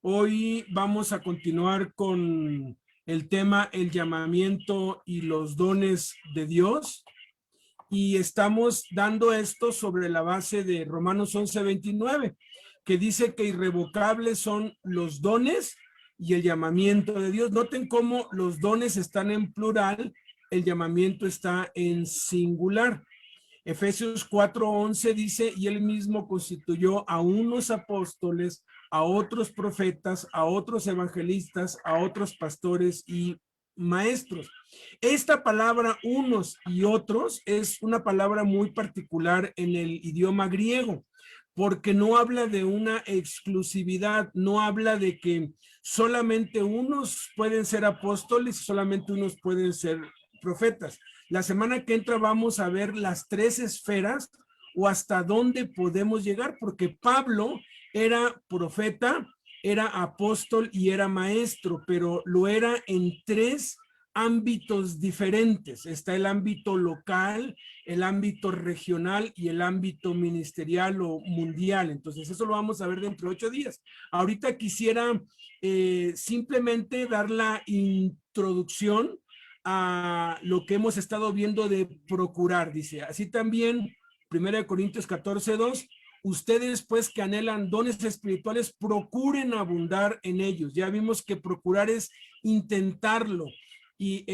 Hoy vamos a continuar con el tema el llamamiento y los dones de Dios. Y estamos dando esto sobre la base de Romanos 11:29, que dice que irrevocables son los dones y el llamamiento de Dios. Noten cómo los dones están en plural, el llamamiento está en singular. Efesios 4:11 dice, y él mismo constituyó a unos apóstoles, a otros profetas, a otros evangelistas, a otros pastores y maestros. Esta palabra unos y otros es una palabra muy particular en el idioma griego, porque no habla de una exclusividad, no habla de que solamente unos pueden ser apóstoles y solamente unos pueden ser profetas. La semana que entra vamos a ver las tres esferas o hasta dónde podemos llegar, porque Pablo era profeta, era apóstol y era maestro, pero lo era en tres ámbitos diferentes. Está el ámbito local, el ámbito regional y el ámbito ministerial o mundial. Entonces eso lo vamos a ver dentro de 8 días. Ahorita quisiera simplemente dar la introducción a lo que hemos estado viendo de procurar. Dice, así también, 1 Corintios 14:2, ustedes pues que anhelan dones espirituales, procuren abundar en ellos. Ya vimos que procurar es intentarlo y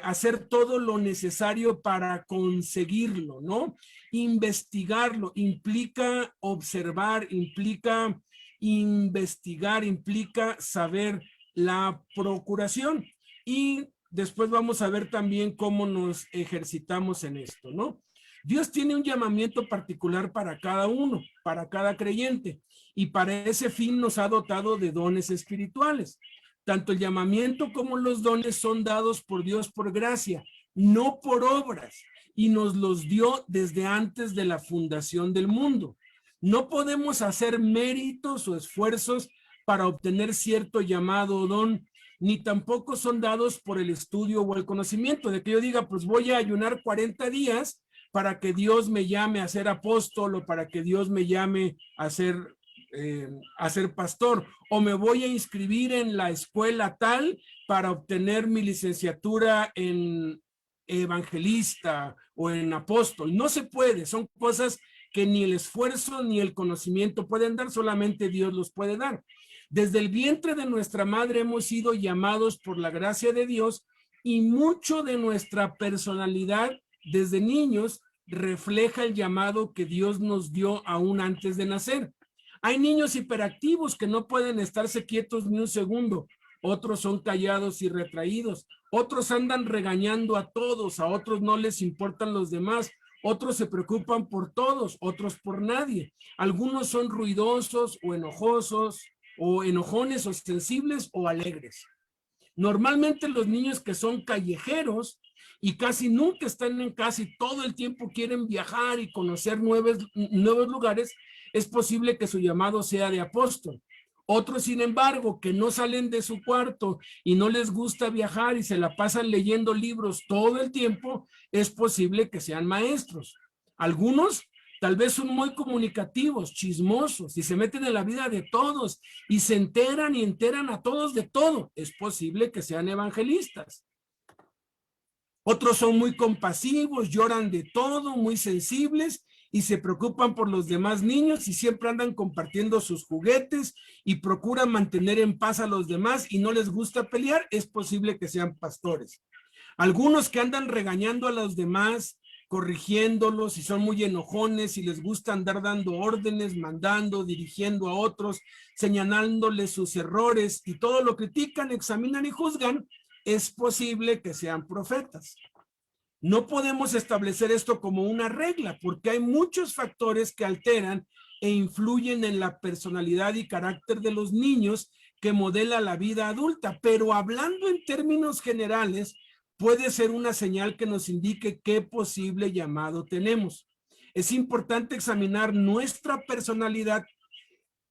hacer todo lo necesario para conseguirlo, ¿no? Investigarlo implica observar, implica investigar, implica saber la procuración. Y después vamos a ver también cómo nos ejercitamos en esto, ¿no? Dios tiene un llamamiento particular para cada uno, para cada creyente, y para ese fin nos ha dotado de dones espirituales. Tanto el llamamiento como los dones son dados por Dios por gracia, no por obras, y nos los dio desde antes de la fundación del mundo. No podemos hacer méritos o esfuerzos para obtener cierto llamado o don, ni tampoco son dados por el estudio o el conocimiento, de que yo diga, pues voy a ayunar 40 días para que Dios me llame a ser apóstol o para que Dios me llame a ser pastor, o me voy a inscribir en la escuela tal para obtener mi licenciatura en evangelista o en apóstol. No se puede, son cosas que ni el esfuerzo ni el conocimiento pueden dar, solamente Dios los puede dar. Desde el vientre de nuestra madre hemos sido llamados por la gracia de Dios y mucho de nuestra personalidad desde niños refleja el llamado que Dios nos dio aún antes de nacer. Hay niños hiperactivos que no pueden estarse quietos ni un segundo, otros son callados y retraídos, otros andan regañando a todos, a otros no les importan los demás, otros se preocupan por todos, otros por nadie. Algunos son ruidosos o enojosos, o enojones o sensibles o alegres. Normalmente los niños que son callejeros y casi nunca están en casa y todo el tiempo quieren viajar y conocer nuevos lugares, es posible que su llamado sea de apóstol. Otros, sin embargo, que no salen de su cuarto y no les gusta viajar y se la pasan leyendo libros todo el tiempo, es posible que sean maestros. Algunos tal vez son muy comunicativos, chismosos y se meten en la vida de todos y se enteran y enteran a todos de todo. Es posible que sean evangelistas. Otros son muy compasivos, lloran de todo, muy sensibles y se preocupan por los demás niños y siempre andan compartiendo sus juguetes y procuran mantener en paz a los demás y no les gusta pelear. Es posible que sean pastores. Algunos que andan regañando a los demás, corrigiéndolos y son muy enojones y les gusta andar dando órdenes, mandando, dirigiendo a otros, señalándoles sus errores y todo lo critican, examinan y juzgan, es posible que sean profetas. No podemos establecer esto como una regla porque hay muchos factores que alteran e influyen en la personalidad y carácter de los niños que modela la vida adulta, pero hablando en términos generales, puede ser una señal que nos indique qué posible llamado tenemos. Es importante examinar nuestra personalidad,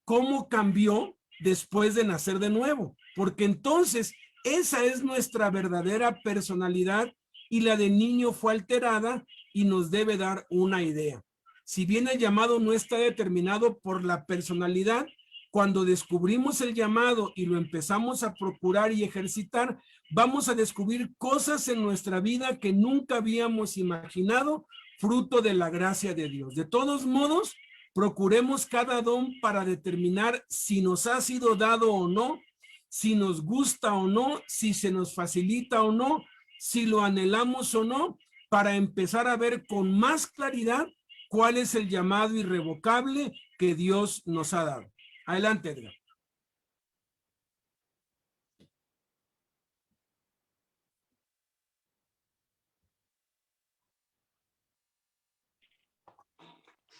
cómo cambió después de nacer de nuevo, porque entonces esa es nuestra verdadera personalidad y la de niño fue alterada y nos debe dar una idea. Si bien el llamado no está determinado por la personalidad, cuando descubrimos el llamado y lo empezamos a procurar y ejercitar, vamos a descubrir cosas en nuestra vida que nunca habíamos imaginado, fruto de la gracia de Dios. De todos modos, procuremos cada don para determinar si nos ha sido dado o no, si nos gusta o no, si se nos facilita o no, si lo anhelamos o no, para empezar a ver con más claridad cuál es el llamado irrevocable que Dios nos ha dado. Adelante, Edgar.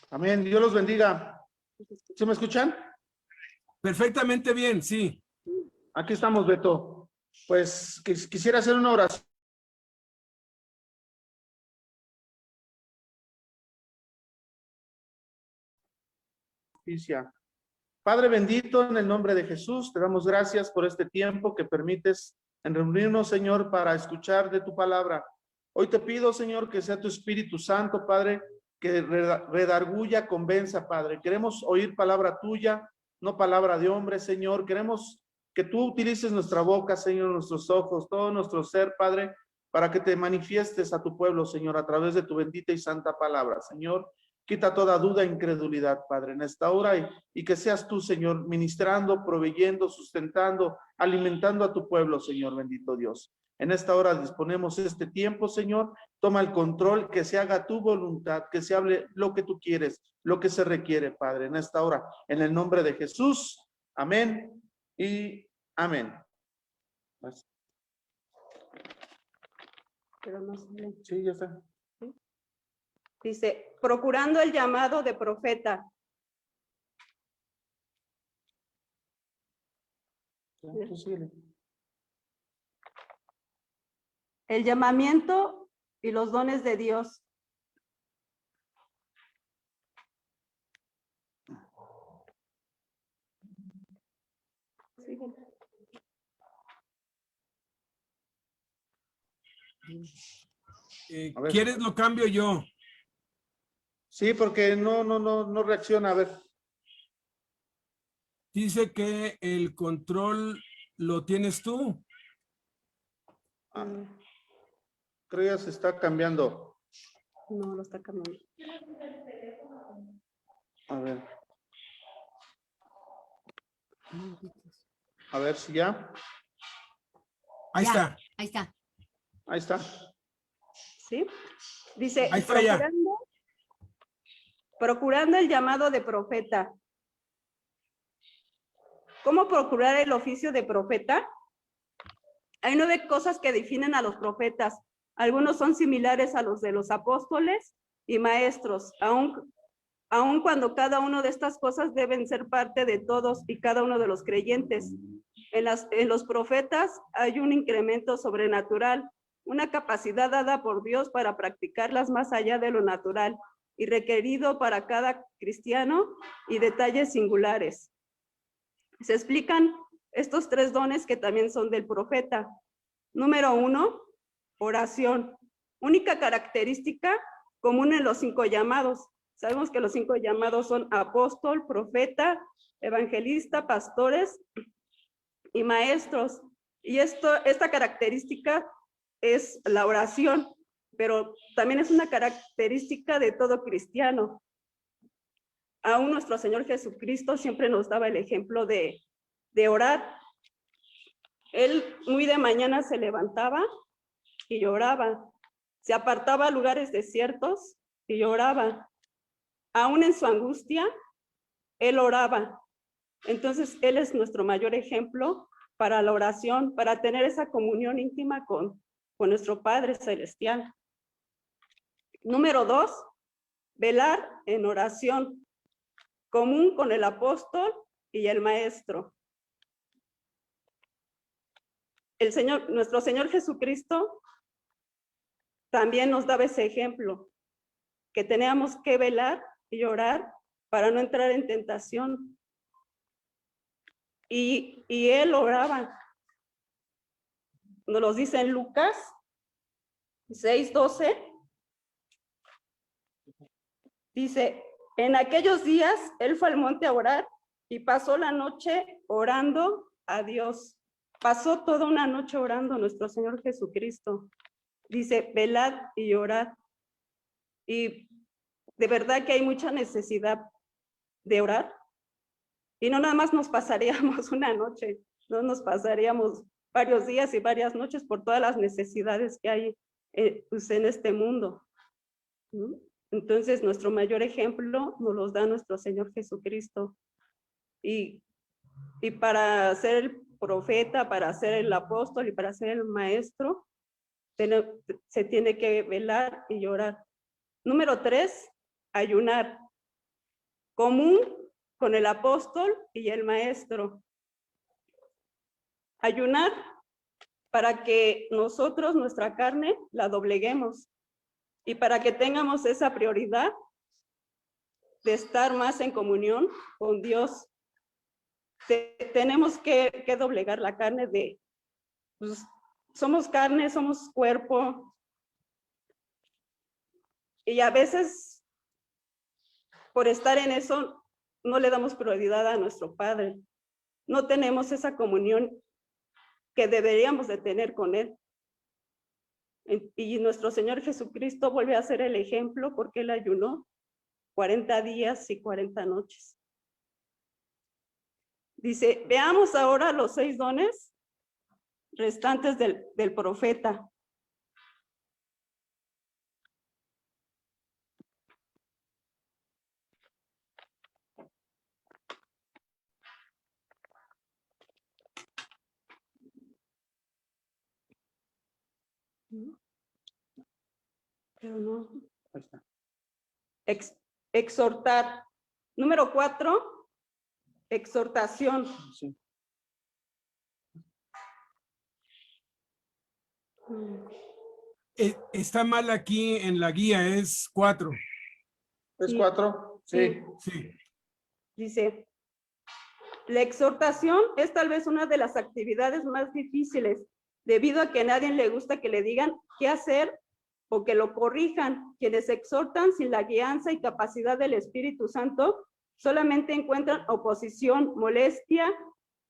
Amén. Dios los bendiga. ¿Sí me escuchan? Perfectamente bien, sí. Aquí estamos, Beto. Pues quisiera hacer una oración. Padre bendito, en el nombre de Jesús, te damos gracias por este tiempo que permites en reunirnos, Señor, para escuchar de tu palabra. Hoy te pido, Señor, que sea tu Espíritu Santo, Padre, que redarguya, convenza, Padre. Queremos oír palabra tuya, no palabra de hombre, Señor. Queremos que tú utilices nuestra boca, Señor, nuestros ojos, todo nuestro ser, Padre, para que te manifiestes a tu pueblo, Señor, a través de tu bendita y santa palabra, Señor. Quita toda duda e incredulidad, Padre, en esta hora y que seas tú, Señor, ministrando, proveyendo, sustentando, alimentando a tu pueblo, Señor, bendito Dios. En esta hora disponemos este tiempo, Señor. Toma el control, que se haga tu voluntad, que se hable lo que tú quieres, lo que se requiere, Padre, en esta hora. En el nombre de Jesús. Amén y amén. Pero no sale. Sí, ya está. Dice, procurando el llamado de profeta. El llamamiento y los dones de Dios. ¿Quieres lo cambio yo? Sí, porque no reacciona. A ver. Dice que el control lo tienes tú. Creo ya se está cambiando. No, lo está cambiando. A ver. A ver si ya. Ahí Ya, está. Ahí está. Ahí está. ¿Sí? Dice, Ahí está ya. Procurando el llamado de profeta. ¿Cómo procurar el oficio de profeta? Hay 9 cosas que definen a los profetas. Algunos son similares a los de los apóstoles y maestros, aun cuando cada una de estas cosas deben ser parte de todos y cada uno de los creyentes. En los profetas hay un incremento sobrenatural, una capacidad dada por Dios para practicarlas más allá de lo natural y requerido para cada cristiano y detalles singulares. Se explican estos 3 dones que también son del profeta. Número 1, oración. Única característica común en los 5 llamados. Sabemos que los 5 llamados son apóstol, profeta, evangelista, pastores y maestros. Y esta característica es la oración, pero también es una característica de todo cristiano. Aún nuestro Señor Jesucristo siempre nos daba el ejemplo de orar. Él muy de mañana se levantaba y lloraba. Se apartaba a lugares desiertos y lloraba. Aún en su angustia, él oraba. Entonces, él es nuestro mayor ejemplo para la oración, para tener esa comunión íntima con nuestro Padre Celestial. Número 2, velar en oración, común con el apóstol y el maestro. Nuestro Señor Jesucristo también nos daba ese ejemplo, que teníamos que velar y orar para no entrar en tentación. Y él oraba. Nos lo dice en Lucas 6:12. Dice, en aquellos días él fue al monte a orar y pasó la noche orando a Dios. Pasó toda una noche orando a nuestro Señor Jesucristo. Dice, velad y orad. Y de verdad que hay mucha necesidad de orar. Y no nada más nos pasaríamos una noche, no nos pasaríamos varios días y varias noches por todas las necesidades que hay pues en este mundo. ¿No? Entonces, nuestro mayor ejemplo nos los da nuestro Señor Jesucristo. Y para ser el profeta, para ser el apóstol y para ser el maestro, se tiene que velar y orar. Número 3, ayunar. Común con el apóstol y el maestro. Ayunar para que nosotros, nuestra carne, la dobleguemos y para que tengamos esa prioridad de estar más en comunión con Dios. Tenemos que doblegar la carne pues, somos carne, somos cuerpo, y a veces por estar en eso no le damos prioridad a nuestro Padre. No tenemos esa comunión que deberíamos de tener con Él. Y nuestro Señor Jesucristo vuelve a ser el ejemplo porque Él ayunó 40 días y 40 noches. Dice, veamos ahora los 6 dones restantes del profeta. Pero no. Exhortar. Número 4, exhortación. Sí. Está mal aquí en la guía, es 4. ¿Es 4? Sí. Sí. Dice, la exhortación es tal vez una de las actividades más difíciles, debido a que a nadie le gusta que le digan qué hacer o que lo corrijan. Quienes exhortan sin la guianza y capacidad del Espíritu Santo solamente encuentran oposición, molestia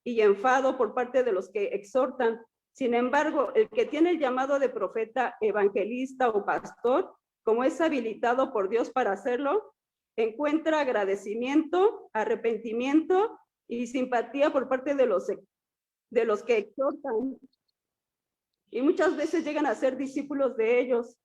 y enfado por parte de los que exhortan. Sin embargo, el que tiene el llamado de profeta, evangelista o pastor, como es habilitado por Dios para hacerlo, encuentra agradecimiento, arrepentimiento y simpatía por parte de los que exhortan. Y muchas veces llegan a ser discípulos de ellos,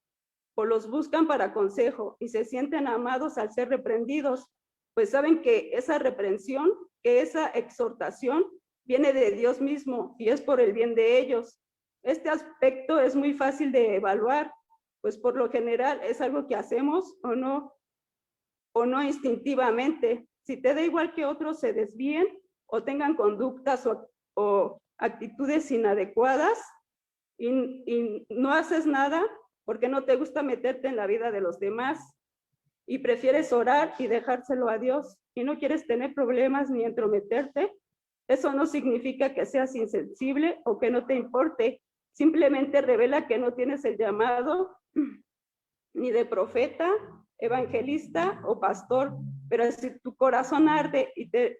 o los buscan para consejo y se sienten amados al ser reprendidos, pues saben que esa reprensión, que esa exhortación viene de Dios mismo y es por el bien de ellos. Este aspecto es muy fácil de evaluar, pues por lo general es algo que hacemos o no instintivamente. Si te da igual que otros se desvíen o tengan conductas o actitudes inadecuadas y no haces nada porque no te gusta meterte en la vida de los demás y prefieres orar y dejárselo a Dios y no quieres tener problemas ni entrometerte, eso no significa que seas insensible o que no te importe. Simplemente revela que no tienes el llamado ni de profeta, evangelista o pastor, pero si tu corazón arde y te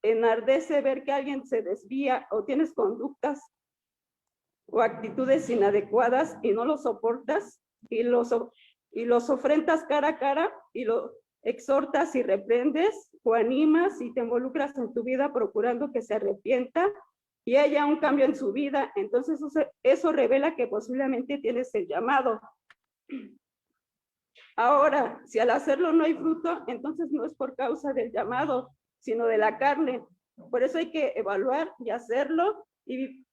enardece ver que alguien se desvía o tienes conductas o actitudes inadecuadas y no lo soportas y los ofrendas cara a cara y lo exhortas y reprendes o animas y te involucras en tu vida procurando que se arrepienta y haya un cambio en su vida, entonces eso revela que posiblemente tienes el llamado. Ahora, si al hacerlo no hay fruto, entonces no es por causa del llamado, sino de la carne. Por eso hay que evaluar y hacerlo y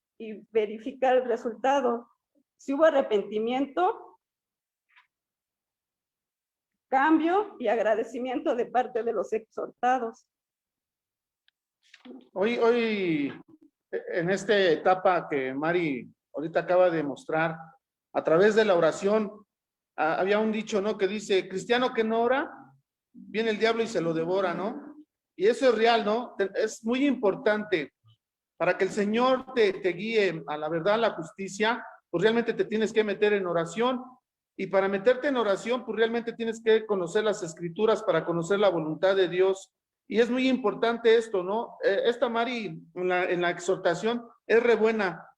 verificar el resultado. Si hubo arrepentimiento, cambio y agradecimiento de parte de los exhortados. Hoy, en esta etapa que Mari ahorita acaba de mostrar, a través de la oración, había un dicho, ¿no? Que dice, cristiano que no ora, viene el diablo y se lo devora, ¿no? Y eso es real, ¿no? Es muy importante para que el Señor te guíe a la verdad, a la justicia, pues realmente te tienes que meter en oración. Y para meterte en oración, pues realmente tienes que conocer las Escrituras para conocer la voluntad de Dios. Y es muy importante esto, ¿no? Esta Mari en la exhortación es re buena.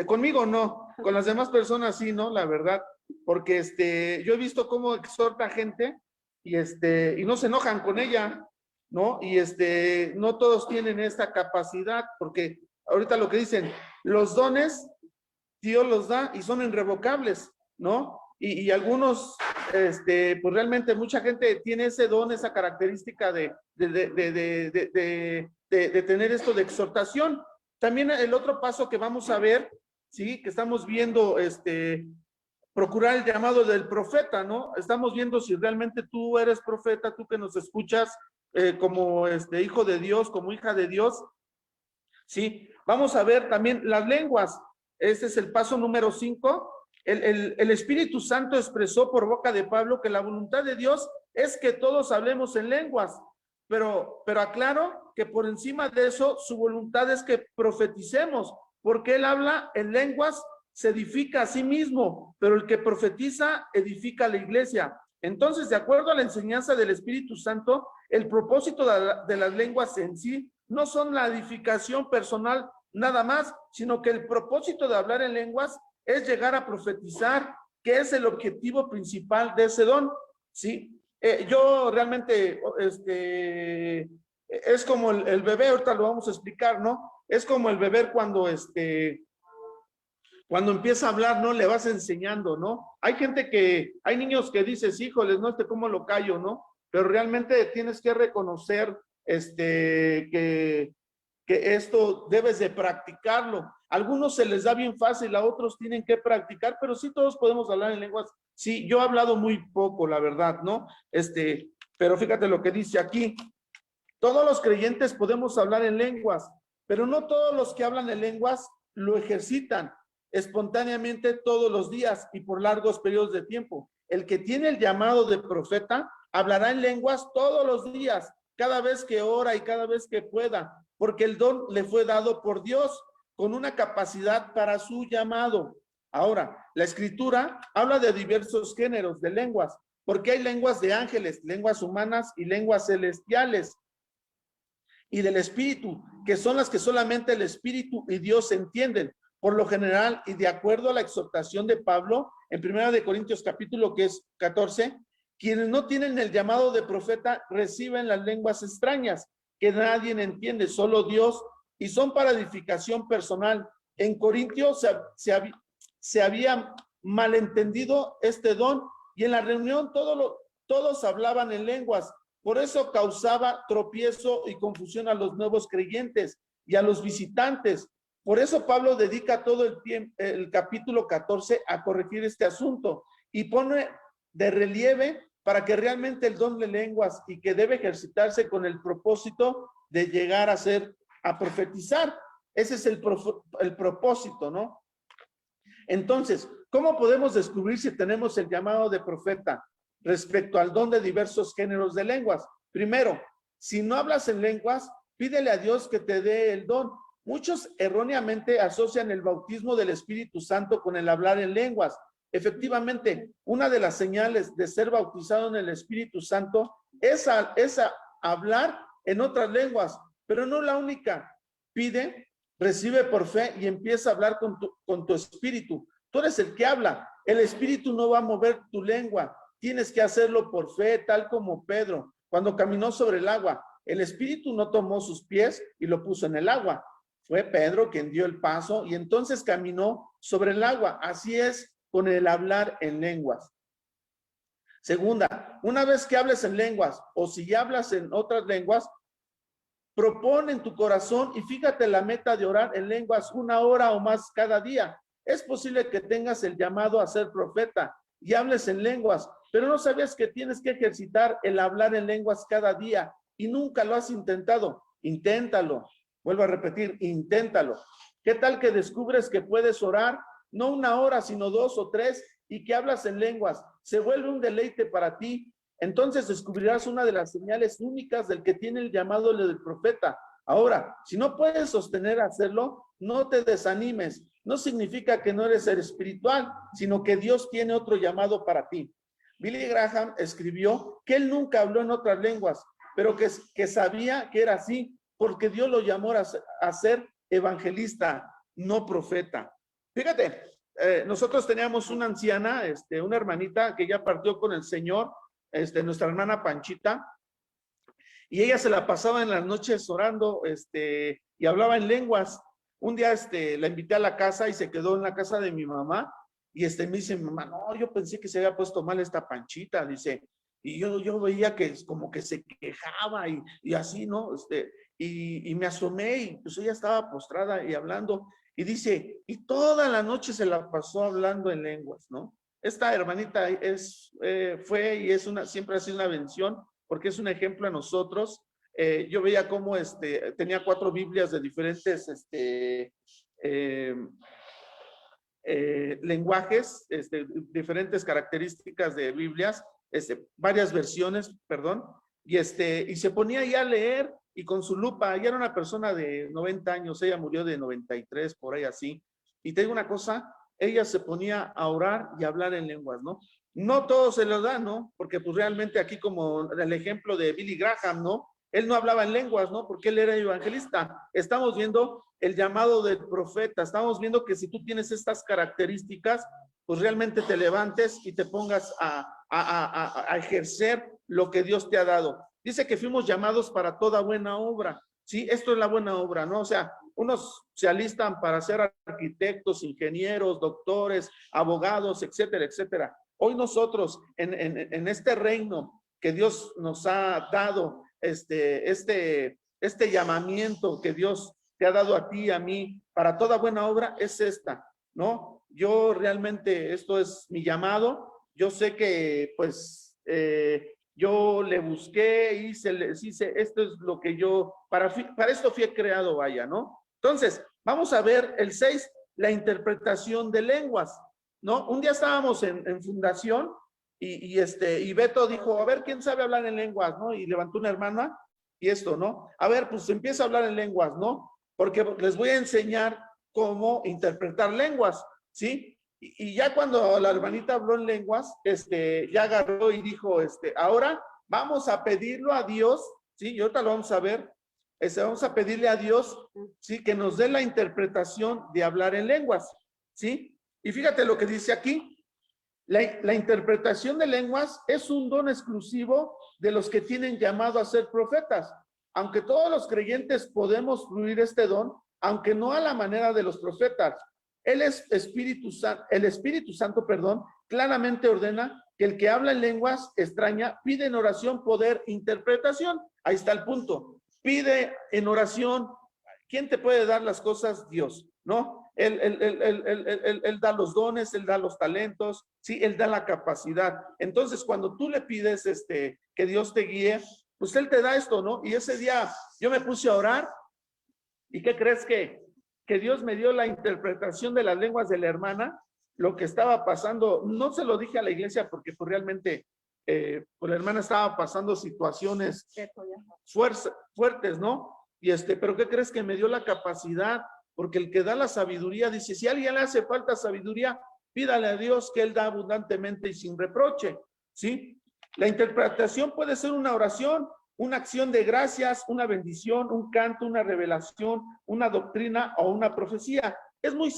Conmigo no, con las demás personas sí, ¿no? La verdad, porque yo he visto cómo exhorta gente y y no se enojan con ella, ¿no? Y no todos tienen esta capacidad, porque ahorita lo que dicen, los dones Dios los da y son irrevocables, ¿no? Y algunos, pues realmente mucha gente tiene ese don, esa característica de tener esto de exhortación. También el otro paso que vamos a ver, sí, que estamos viendo, procurar el llamado del profeta, ¿no? Estamos viendo si realmente tú eres profeta, tú que nos escuchas como hijo de Dios, como hija de Dios, ¿sí? Vamos a ver también las lenguas. Este es el paso número 5. El Espíritu Santo expresó por boca de Pablo que la voluntad de Dios es que todos hablemos en lenguas, pero aclaro que por encima de eso su voluntad es que profeticemos, porque él habla en lenguas, se edifica a sí mismo, pero el que profetiza edifica a la iglesia. Entonces, de acuerdo a la enseñanza del Espíritu Santo, el propósito de las lenguas en sí no son la edificación personal nada más, sino que el propósito de hablar en lenguas es llegar a profetizar, que es el objetivo principal de ese don, ¿sí? Yo realmente, es como el bebé, ahorita lo vamos a explicar, ¿no? Es como el bebé cuando empieza a hablar, ¿no? Le vas enseñando, ¿no? Hay niños que dices, híjoles, no, ¿cómo lo callo, no? Pero realmente tienes que reconocer, que esto debes de practicarlo. A algunos se les da bien fácil, a otros tienen que practicar, pero sí todos podemos hablar en lenguas. Sí, yo he hablado muy poco, la verdad, ¿no? Pero fíjate lo que dice aquí. Todos los creyentes podemos hablar en lenguas, pero no todos los que hablan en lenguas lo ejercitan espontáneamente todos los días y por largos periodos de tiempo. El que tiene el llamado de profeta hablará en lenguas todos los días, cada vez que ora y cada vez que pueda, porque el don le fue dado por Dios con una capacidad para su llamado. Ahora, la escritura habla de diversos géneros de lenguas, porque hay lenguas de ángeles, lenguas humanas y lenguas celestiales, y del espíritu, que son las que solamente el espíritu y Dios entienden. Por lo general, y de acuerdo a la exhortación de Pablo, en 1 Corintios capítulo 14, quienes no tienen el llamado de profeta reciben las lenguas extrañas, que nadie entiende, solo Dios, y son para edificación personal. En Corintios se había malentendido este don, y en la reunión todos hablaban en lenguas. Por eso causaba tropiezo y confusión a los nuevos creyentes y a los visitantes. Por eso Pablo dedica todo el capítulo 14 a corregir este asunto y pone de relieve para que realmente el don de lenguas y que debe ejercitarse con el propósito de llegar a profetizar. Ese es el propósito, ¿no? Entonces, ¿cómo podemos descubrir si tenemos el llamado de profeta respecto al don de diversos géneros de lenguas? Primero, si no hablas en lenguas, pídele a Dios que te dé el don. Muchos erróneamente asocian el bautismo del Espíritu Santo con el hablar en lenguas. Efectivamente, una de las señales de ser bautizado en el Espíritu Santo es hablar en otras lenguas, pero no la única. Pide, recibe por fe y empieza a hablar con tu espíritu. Tú eres el que habla. El espíritu no va a mover tu lengua. Tienes que hacerlo por fe, tal como Pedro, cuando caminó sobre el agua. El espíritu no tomó sus pies y lo puso en el agua. Fue Pedro quien dio el paso y entonces caminó sobre el agua. Así es con el hablar en lenguas. Segunda, una vez que hables en lenguas o si ya hablas en otras lenguas, propone en tu corazón y fíjate la meta de orar en lenguas 1 hora o más cada día. Es posible que tengas el llamado a ser profeta y hables en lenguas, pero no sabías que tienes que ejercitar el hablar en lenguas cada día y nunca lo has intentado. Inténtalo. Vuelvo a repetir, inténtalo. ¿Qué tal que descubres que puedes orar no 1 hora, sino 2 o 3 y que hablas en lenguas? Se vuelve un deleite para ti. Entonces descubrirás una de las señales únicas del que tiene el llamado del profeta. Ahora, si no puedes sostener hacerlo, no te desanimes. No significa que no eres ser espiritual, sino que Dios tiene otro llamado para ti. Billy Graham escribió que él nunca habló en otras lenguas, pero que sabía que era así, porque Dios lo llamó a ser evangelista, no profeta. Fíjate, nosotros teníamos una anciana, una hermanita que ya partió con el Señor, nuestra hermana Panchita, y ella se la pasaba en las noches orando, y hablaba en lenguas. Un día, la invité a la casa y se quedó en la casa de mi mamá, y me dice, mamá, no, yo pensé que se había puesto mal esta Panchita, dice, y yo veía que como que se quejaba y así, ¿no? Y me asomé y pues ella estaba postrada y hablando, y dice, y toda la noche se la pasó hablando en lenguas, ¿no? Esta hermanita fue y siempre ha sido una bendición, porque es un ejemplo a nosotros. Yo veía cómo tenía 4 Biblias de diferentes lenguajes, diferentes características de Biblias, varias versiones, perdón, y se ponía ahí a leer y con su lupa. Ella era una persona de 90 años, ella murió de 93, por ahí así. Y te digo una cosa, ella se ponía a orar y a hablar en lenguas, ¿no? No todo se lo da, ¿no? Porque pues realmente aquí como el ejemplo de Billy Graham, ¿no? Él no hablaba en lenguas, ¿no? Porque él era evangelista. Estamos viendo el llamado del profeta. Estamos viendo que si tú tienes estas características, pues realmente te levantes y te pongas a ejercer lo que Dios te ha dado. Dice que fuimos llamados para toda buena obra. Sí, esto es la buena obra, ¿no? O sea, unos se alistan para ser arquitectos, ingenieros, doctores, abogados, etcétera, etcétera. Hoy nosotros, en este reino que Dios nos ha dado, este llamamiento que Dios te ha dado a ti y a mí para toda buena obra es esta, ¿no? Yo realmente, esto es mi llamado. Yo sé que, pues, yo le busqué, hice, esto es lo que yo, para esto fui creado, vaya, ¿no? Entonces, vamos a ver el 6, la interpretación de lenguas, ¿no? Un día estábamos en fundación y Beto dijo, a ver, ¿quién sabe hablar en lenguas, no? Y levantó una hermana y esto, ¿no? A ver, pues empieza a hablar en lenguas, ¿no? Porque les voy a enseñar cómo interpretar lenguas, ¿sí? Y ya cuando la hermanita habló en lenguas, ya agarró y dijo, ahora vamos a pedirlo a Dios, ¿sí? Y ahorita lo vamos a ver, vamos a pedirle a Dios, ¿sí? Que nos dé la interpretación de hablar en lenguas, ¿sí? Y fíjate lo que dice aquí. La interpretación de lenguas es un don exclusivo de los que tienen llamado a ser profetas. Aunque todos los creyentes podemos fluir este don, aunque no a la manera de los profetas. El Espíritu Santo, claramente ordena que el que habla en lenguas extraña pide en oración poder, interpretación. Ahí está el punto. Pide en oración. ¿Quién te puede dar las cosas? Dios, ¿no? Él da los dones, Él da los talentos, sí, Él da la capacidad. Entonces, cuando tú le pides que Dios te guíe, pues Él te da esto, ¿no? Y ese día yo me puse a orar, ¿y qué crees que Dios me dio la interpretación de las lenguas de la hermana? Lo que estaba pasando, no se lo dije a la iglesia porque pues realmente pues la hermana estaba pasando situaciones fuertes, ¿no? Pero ¿qué crees? Que me dio la capacidad, porque el que da la sabiduría dice, si a alguien le hace falta sabiduría, pídale a Dios que Él da abundantemente y sin reproche, ¿sí? La interpretación puede ser una oración, una acción de gracias, una bendición, un canto, una revelación, una doctrina o una profecía. Es muy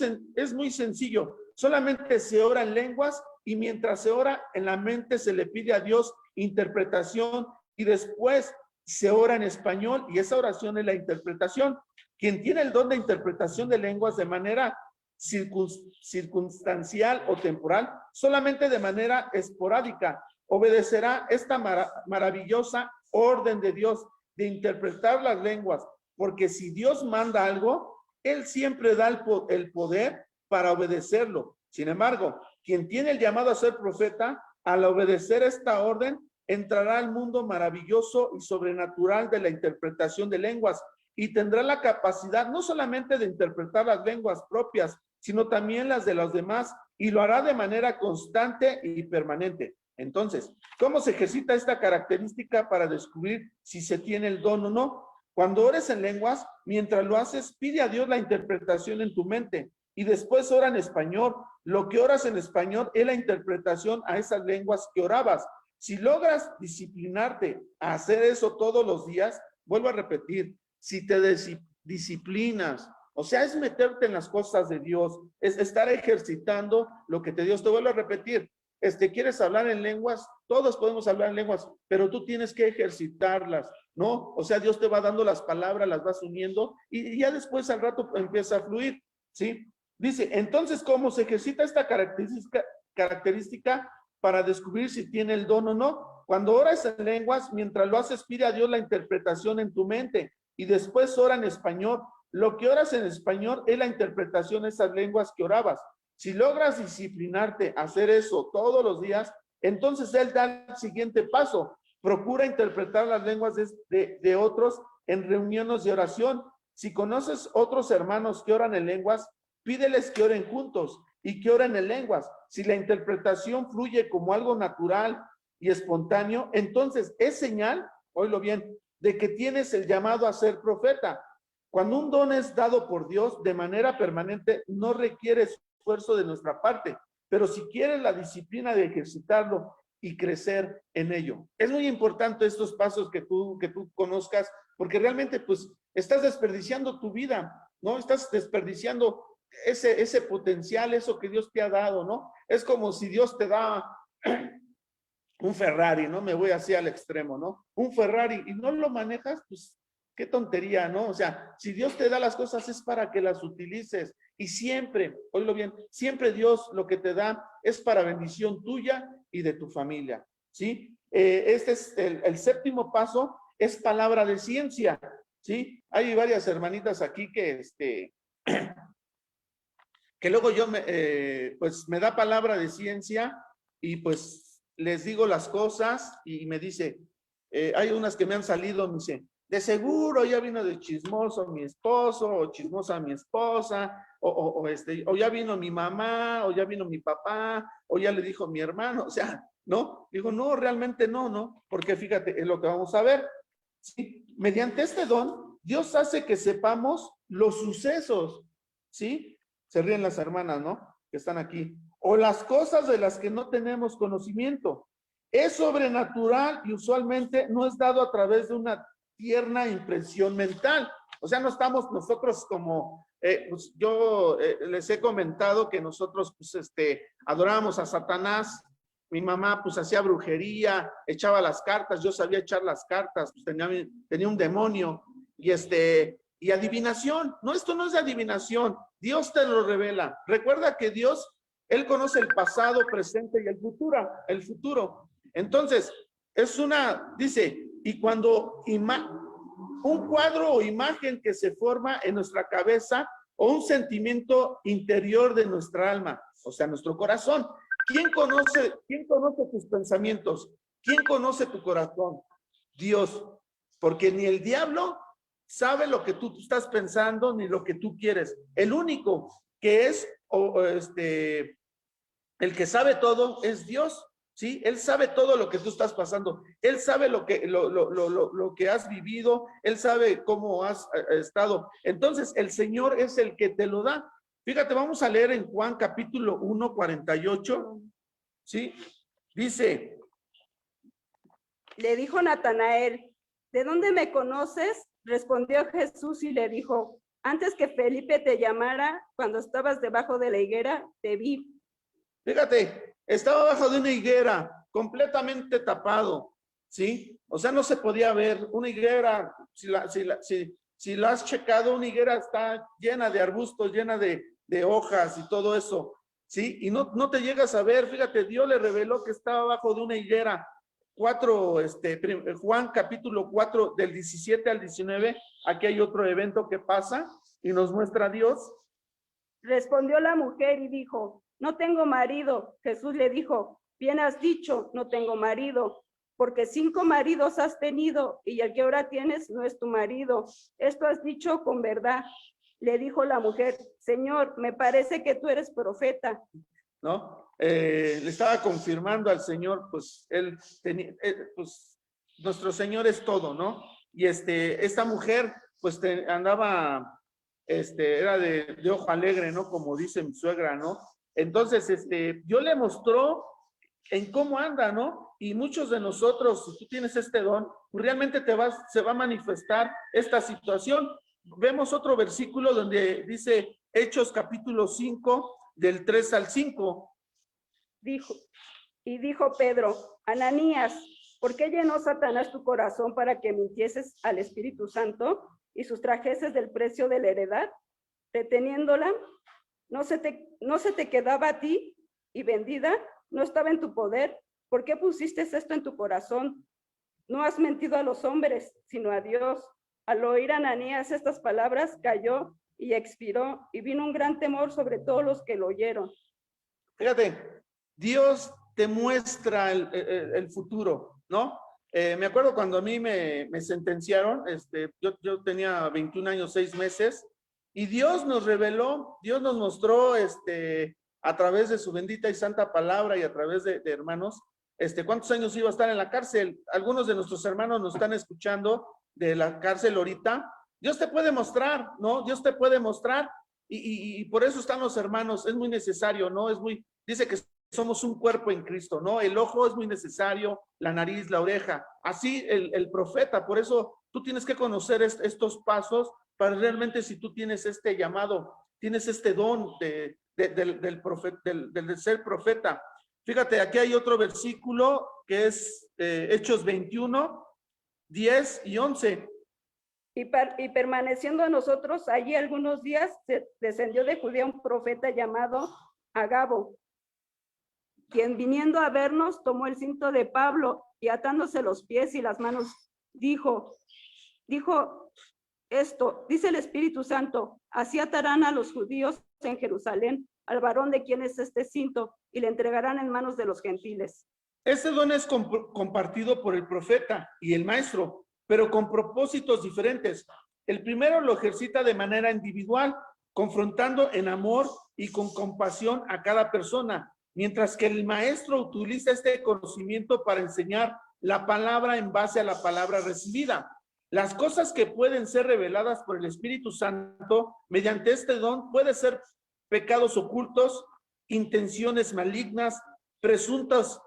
sencillo. Solamente se ora en lenguas y mientras se ora en la mente se le pide a Dios interpretación y después se ora en español y esa oración es la interpretación. Quien tiene el don de interpretación de lenguas de manera circunstancial o temporal, solamente de manera esporádica, obedecerá esta maravillosa orden de Dios de interpretar las lenguas, porque si Dios manda algo, Él siempre da el poder para obedecerlo. Sin embargo, quien tiene el llamado a ser profeta, al obedecer esta orden, entrará al mundo maravilloso y sobrenatural de la interpretación de lenguas y tendrá la capacidad no solamente de interpretar las lenguas propias, sino también las de los demás, y lo hará de manera constante y permanente. Entonces, ¿cómo se ejercita esta característica para descubrir si se tiene el don o no? Cuando ores en lenguas, mientras lo haces, pide a Dios la interpretación en tu mente y después ora en español. Lo que oras en español es la interpretación a esas lenguas que orabas. Si logras disciplinarte a hacer eso todos los días, vuelvo a repetir, si te disciplinas, o sea, es meterte en las cosas de Dios, es estar ejercitando lo que te Dios. Te vuelvo a repetir, ¿quieres hablar en lenguas? Todos podemos hablar en lenguas, pero tú tienes que ejercitarlas, ¿no? O sea, Dios te va dando las palabras, las vas uniendo y ya después al rato empieza a fluir, ¿sí? Dice, entonces, ¿cómo se ejercita esta característica para descubrir si tiene el don o no? Cuando oras en lenguas, mientras lo haces, pide a Dios la interpretación en tu mente y después ora en español. Lo que oras en español es la interpretación de esas lenguas que orabas. Si logras disciplinarte a hacer eso todos los días, entonces Él da el siguiente paso. Procura interpretar las lenguas de otros en reuniones de oración. Si conoces otros hermanos que oran en lenguas, pídeles que oren juntos y que oren en lenguas. Si la interpretación fluye como algo natural y espontáneo, entonces es señal, oílo bien, de que tienes el llamado a ser profeta. Cuando un don es dado por Dios de manera permanente, no requiere esfuerzo de nuestra parte, pero si quieres la disciplina de ejercitarlo y crecer en ello. Es muy importante estos pasos que tú conozcas, porque realmente pues estás desperdiciando tu vida, ¿no? Estás desperdiciando ese potencial, eso que Dios te ha dado, ¿no? Es como si Dios te da un Ferrari, ¿no? Me voy así al extremo, ¿no? Un Ferrari y no lo manejas, pues qué tontería, ¿no? O sea, si Dios te da las cosas es para que las utilices y siempre, oílo bien, siempre Dios lo que te da es para bendición tuya y de tu familia, ¿sí? Este es el séptimo paso, es palabra de ciencia, ¿sí? Hay varias hermanitas aquí que que luego yo pues me da palabra de ciencia y pues les digo las cosas y me dice, hay unas que me han salido, me dice, de seguro ya vino de chismoso mi esposo o chismosa mi esposa o ya vino mi mamá o ya vino mi papá o ya le dijo mi hermano, o sea, ¿no? Digo, no, realmente no, porque fíjate, es lo que vamos a ver. ¿Sí? Mediante este don, Dios hace que sepamos los sucesos, ¿sí? Se ríen las hermanas, ¿no? Que están aquí. O las cosas de las que no tenemos conocimiento. Es sobrenatural y usualmente no es dado a través de una tierna impresión mental. O sea, no estamos nosotros como, pues yo les he comentado que nosotros, pues, adorábamos a Satanás. Mi mamá, pues, hacía brujería, echaba las cartas, yo sabía echar las cartas, pues tenía un demonio, y adivinación. No, esto no es adivinación, Dios te lo revela. Recuerda que Dios, Él conoce el pasado, presente y el futuro. Entonces, dice, y cuando un cuadro o imagen que se forma en nuestra cabeza o un sentimiento interior de nuestra alma, o sea, nuestro corazón. ¿Quién conoce tus pensamientos? ¿Quién conoce tu corazón? Dios, porque ni el diablo sabe lo que tú estás pensando ni lo que tú quieres. El único que es el que sabe todo es Dios. ¿Sí? Él sabe todo lo que tú estás pasando. Él sabe lo que has vivido. Él sabe cómo has estado. Entonces, el Señor es el que te lo da. Fíjate, vamos a leer en Juan capítulo 1, 48. ¿Sí? Dice. Le dijo Natanael, ¿de dónde me conoces? Respondió Jesús y le dijo, antes que Felipe te llamara, cuando estabas debajo de la higuera, te vi. Fíjate, estaba bajo de una higuera, completamente tapado, ¿sí? O sea, no se podía ver. Una higuera, si la has checado, una higuera está llena de arbustos, llena de hojas y todo eso, ¿sí? Y no te llegas a ver. Fíjate, Dios le reveló que estaba bajo de una higuera. Juan capítulo 4, del 17 al 19, aquí hay otro evento que pasa y nos muestra a Dios. Respondió la mujer y dijo, no tengo marido. Jesús le dijo, bien has dicho, no tengo marido, porque 5 maridos has tenido y el que ahora tienes no es tu marido. Esto has dicho con verdad. Le dijo la mujer, Señor, me parece que tú eres profeta. ¿No? Le estaba confirmando al Señor, pues él tenía, pues nuestro Señor es todo, ¿no? Y esta mujer, pues andaba, era de ojo alegre, ¿no? Como dice mi suegra, ¿no? Entonces, Dios le mostró en cómo anda, ¿no? Y muchos de nosotros, si tú tienes este don, pues realmente se va a manifestar esta situación. Vemos otro versículo donde dice Hechos capítulo 5, del 3 al 5. Dijo Pedro: Ananías, ¿por qué llenó Satanás tu corazón para que mintieses al Espíritu Santo y sustrajeses del precio de la heredad? Reteniéndola, ¿no se te quedaba a ti y vendida? ¿No estaba en tu poder? ¿Por qué pusiste esto en tu corazón? No has mentido a los hombres, sino a Dios. Al oír Ananías estas palabras, cayó y expiró, y vino un gran temor sobre todos los que lo oyeron. Fíjate, Dios te muestra el futuro, ¿no? Me acuerdo cuando a mí me sentenciaron, yo tenía 21 años, 6 meses, y Dios nos reveló, Dios nos mostró a través de su bendita y santa palabra y a través de hermanos, cuántos años iba a estar en la cárcel. Algunos de nuestros hermanos nos están escuchando de la cárcel ahorita. Dios te puede mostrar, ¿no? Dios te puede mostrar, y por eso están los hermanos. Es muy necesario, ¿no? Dice que somos un cuerpo en Cristo, ¿no? El ojo es muy necesario, la nariz, la oreja, así el profeta. Por eso tú tienes que conocer estos pasos para realmente, si tú tienes este llamado, tienes este don del ser profeta. Fíjate, aquí hay otro versículo que es Hechos 21, 10 y 11. Y permaneciendo a nosotros allí algunos días, descendió de Judea un profeta llamado Agabo, quien viniendo a vernos tomó el cinto de Pablo y atándose los pies y las manos, dijo esto: dice el Espíritu Santo, así atarán a los judíos en Jerusalén al varón de quien es este cinto y le entregarán en manos de los gentiles. Este don es compartido por el profeta y el maestro, pero con propósitos diferentes. El primero lo ejercita de manera individual, confrontando en amor y con compasión a cada persona, mientras que el maestro utiliza este conocimiento para enseñar la palabra en base a la palabra recibida. Las cosas que pueden ser reveladas por el Espíritu Santo mediante este don puede ser pecados ocultos, intenciones malignas, preguntas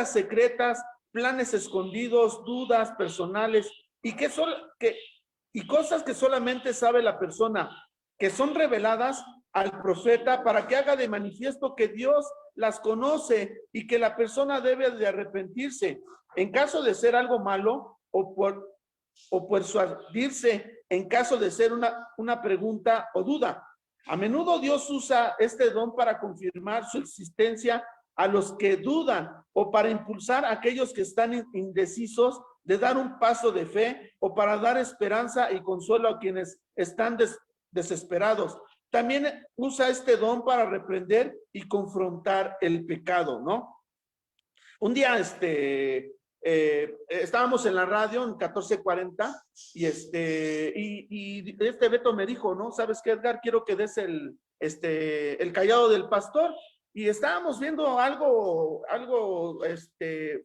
secretas, planes escondidos, dudas personales y cosas que solamente sabe la persona, que son reveladas al profeta para que haga de manifiesto que Dios las conoce y que la persona debe de arrepentirse en caso de ser algo malo o persuadirse en caso de ser una pregunta o duda. A menudo Dios usa este don para confirmar su existencia a los que dudan o para impulsar a aquellos que están indecisos de dar un paso de fe o para dar esperanza y consuelo a quienes están desesperados. También usa este don para reprender y confrontar el pecado, ¿no? Un día estábamos en la radio en 1440 y Beto me dijo, ¿no? ¿Sabes qué, Edgar? Quiero que des el cayado del pastor. Y estábamos viendo algo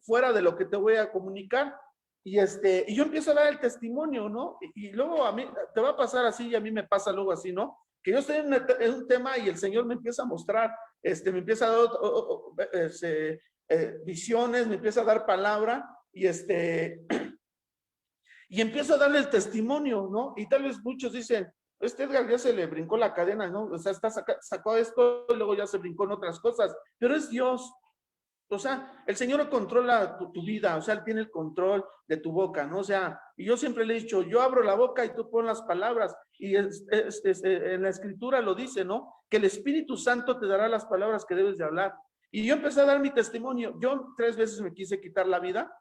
fuera de lo que te voy a comunicar. Y yo empiezo a dar el testimonio, ¿no? Y luego a mí te va a pasar así y a mí me pasa luego así, ¿no? Que yo estoy en un tema y el Señor me empieza a mostrar, me empieza a dar visiones, me empieza a dar palabra y y empiezo a darle el testimonio, ¿no? Y tal vez muchos dicen, Edgar ya se le brincó la cadena, ¿no? O sea, sacó esto y luego ya se brincó en otras cosas, pero es Dios. O sea, el Señor controla tu vida, o sea, Él tiene el control de tu boca, ¿no? O sea, y yo siempre le he dicho, yo abro la boca y tú pon las palabras, y en la Escritura lo dice, ¿no? Que el Espíritu Santo te dará las palabras que debes de hablar. Y yo empecé a dar mi testimonio. Yo 3 veces me quise quitar la vida,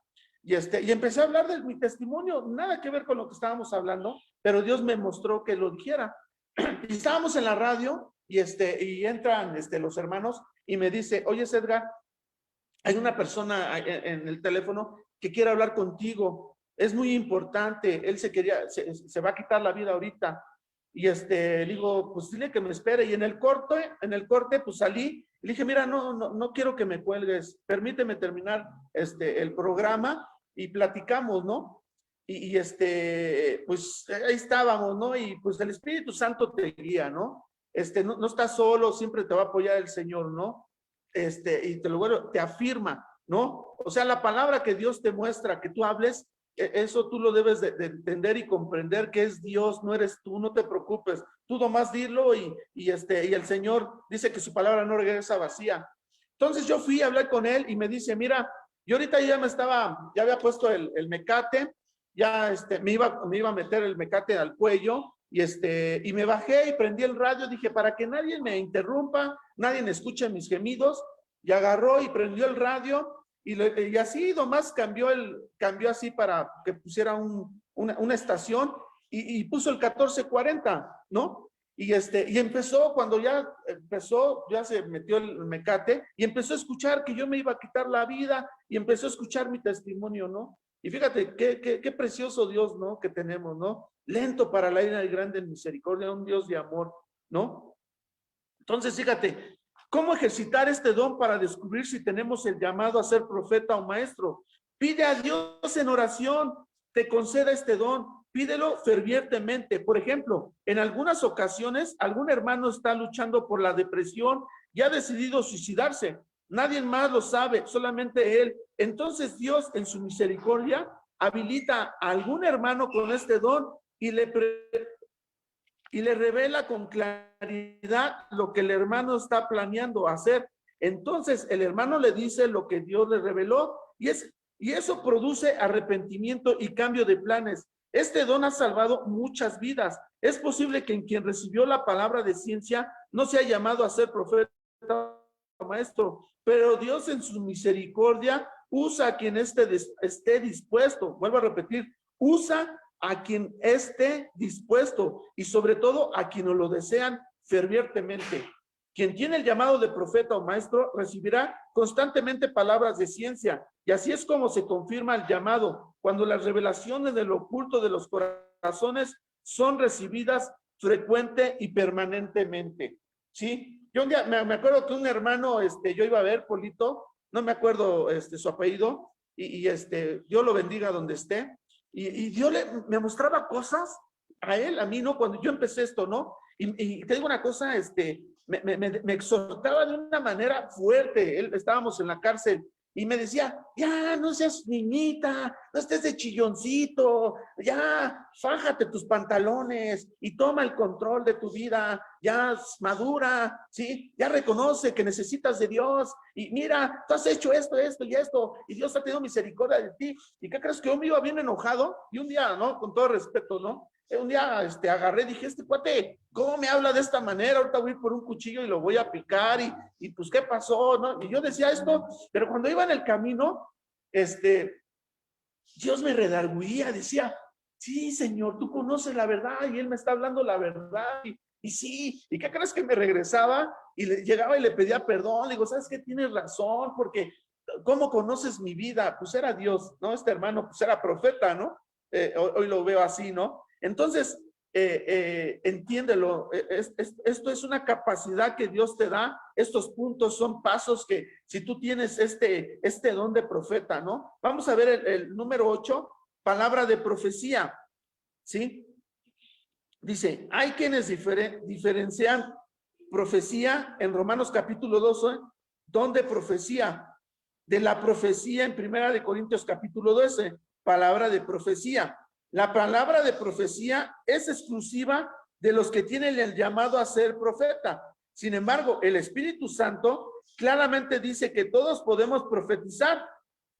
y empecé a hablar de mi testimonio, nada que ver con lo que estábamos hablando, pero Dios me mostró que lo dijera. Y estábamos en la radio, y entran los hermanos, y me dice, oye, Edgar, hay una persona en el teléfono que quiere hablar contigo, es muy importante, él se va a quitar la vida ahorita. Y digo, pues dile que me espere. Y en el corte, pues salí, y le dije, mira, no quiero que me cuelgues, permíteme terminar el programa y platicamos, ¿no? Y pues ahí estábamos, ¿no? Y pues el Espíritu Santo te guía, ¿no? No estás solo, siempre te va a apoyar el Señor, ¿no? Y te afirma. ¿no? O sea, la palabra que Dios te muestra, que tú hables, eso tú lo debes de entender y comprender que es Dios, no eres tú, no te preocupes. Tú nomás dilo y el Señor dice que su palabra no regresa vacía. Entonces yo fui a hablar con él y me dice, mira, yo ahorita ya había puesto el mecate, ya me iba a meter el mecate al cuello y me bajé y prendí el radio, dije, para que nadie me interrumpa, nadie me escuche mis gemidos, y agarró y prendió el radio y así nomás cambió así para que pusiera una estación y puso el 1440, ¿no? Y empezó, cuando ya se metió el mecate y empezó a escuchar que yo me iba a quitar la vida y empezó a escuchar mi testimonio, ¿no? Y fíjate, qué precioso Dios, ¿no? Que tenemos, ¿no? Lento para la ira y grande en misericordia, un Dios de amor, ¿no? Entonces, fíjate, ¿cómo ejercitar este don para descubrir si tenemos el llamado a ser profeta o maestro? Pide a Dios en oración, te conceda este don. Pídelo fervientemente. Por ejemplo, en algunas ocasiones, algún hermano está luchando por la depresión y ha decidido suicidarse. Nadie más lo sabe, solamente él. Entonces Dios, en su misericordia, habilita a algún hermano con este don y le revela con claridad lo que el hermano está planeando hacer. Entonces el hermano le dice lo que Dios le reveló y eso produce arrepentimiento y cambio de planes. Este don ha salvado muchas vidas. Es posible que en quien recibió la palabra de ciencia no sea llamado a ser profeta o maestro, pero Dios en su misericordia usa a quien esté dispuesto. Vuelvo a repetir, usa a quien esté dispuesto y sobre todo a quienes lo desean fervientemente. Quien tiene el llamado de profeta o maestro recibirá constantemente palabras de ciencia y así es como se confirma el llamado, cuando las revelaciones del oculto de los corazones son recibidas frecuente y permanentemente. ¿Sí? Yo un día me acuerdo que un hermano, yo iba a ver, Polito, no me acuerdo su apellido, y Dios lo bendiga donde esté, y Dios me mostraba cosas a él, a mí, ¿no? Cuando yo empecé esto, ¿no? Y te digo una cosa, me exhortaba de una manera fuerte. Estábamos en la cárcel y me decía, ya no seas niñita, no estés de chilloncito, ya fájate tus pantalones y toma el control de tu vida, ya madura, ¿sí? Ya reconoce que necesitas de Dios y mira, tú has hecho esto y esto y Dios ha tenido misericordia de ti. ¿Y qué crees? Que yo me iba bien enojado y un día, ¿no? Con todo respeto, ¿no? Un día agarré, dije, cuate, ¿cómo me habla de esta manera? Ahorita voy por un cuchillo y lo voy a picar y pues, ¿qué pasó? ¿No? Y yo decía esto, pero cuando iba en el camino, Dios me redarguía, decía, sí, Señor, tú conoces la verdad y Él me está hablando la verdad y sí, ¿y qué crees? Que me regresaba y llegaba y le pedía perdón, le digo, ¿sabes qué? Tienes razón, porque ¿cómo conoces mi vida? Pues era Dios, ¿no? Este hermano, pues era profeta, ¿no? Hoy lo veo así, ¿no? Entonces, entiéndelo, esto es una capacidad que Dios te da, estos puntos son pasos que si tú tienes este don de profeta, ¿no? Vamos a ver el número 8, palabra de profecía, ¿sí? Dice, hay quienes diferencian profecía en Romanos capítulo 12, don de profecía, de la profecía en Primera de Corintios capítulo 12, palabra de profecía. La palabra de profecía es exclusiva de los que tienen el llamado a ser profeta. Sin embargo, el Espíritu Santo claramente dice que todos podemos profetizar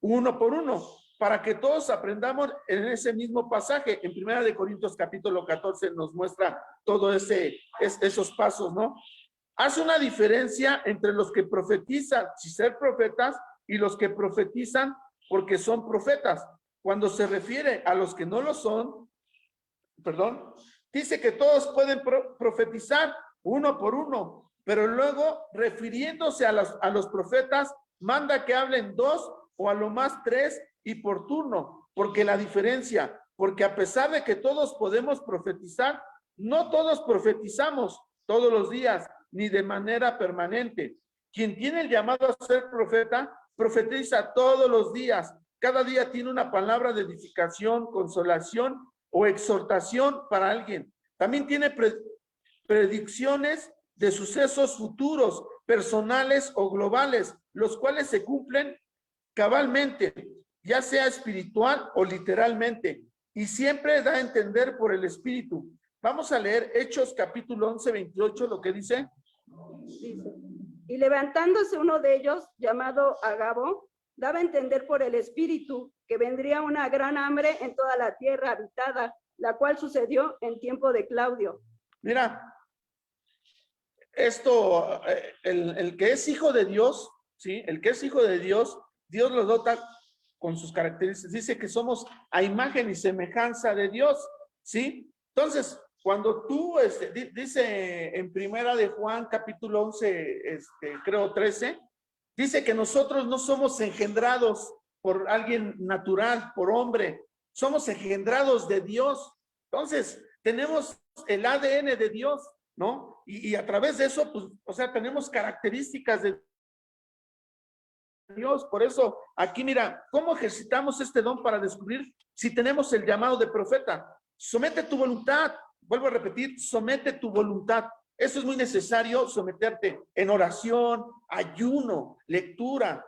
uno por uno, para que todos aprendamos en ese mismo pasaje. En Primera de Corintios capítulo 14 nos muestra todos esos pasos, ¿no? Hace una diferencia entre los que profetizan sin ser profetas y los que profetizan porque son profetas. Cuando se refiere a los que no lo son, dice que todos pueden profetizar uno por uno, pero luego refiriéndose a los profetas, manda que hablen 2 o a lo más 3 y por turno, porque a pesar de que todos podemos profetizar, no todos profetizamos todos los días, ni de manera permanente. Quien tiene el llamado a ser profeta, profetiza todos los días. Cada día tiene una palabra de edificación, consolación o exhortación para alguien. También tiene predicciones de sucesos futuros, personales o globales, los cuales se cumplen cabalmente, ya sea espiritual o literalmente, y siempre da a entender por el Espíritu. Vamos a leer Hechos capítulo 11, 28, lo que dice. Dice, y levantándose uno de ellos, llamado Agabo, daba a entender por el Espíritu que vendría una gran hambre en toda la tierra habitada, la cual sucedió en tiempo de Claudio. Mira, esto, el que es hijo de Dios, ¿sí? El que es hijo de Dios, Dios lo dota con sus características. Dice que somos a imagen y semejanza de Dios, ¿sí? Entonces, cuando tú, dice en primera de Juan, capítulo 11, creo 13, dice que nosotros no somos engendrados por alguien natural, por hombre, somos engendrados de Dios. Entonces, tenemos el ADN de Dios, ¿no? Y a través de eso, pues, o sea, tenemos características de Dios. Por eso, aquí mira, ¿cómo ejercitamos este don para descubrir si tenemos el llamado de profeta? Somete tu voluntad. Vuelvo a repetir, somete tu voluntad. Eso es muy necesario, someterte en oración, ayuno, lectura,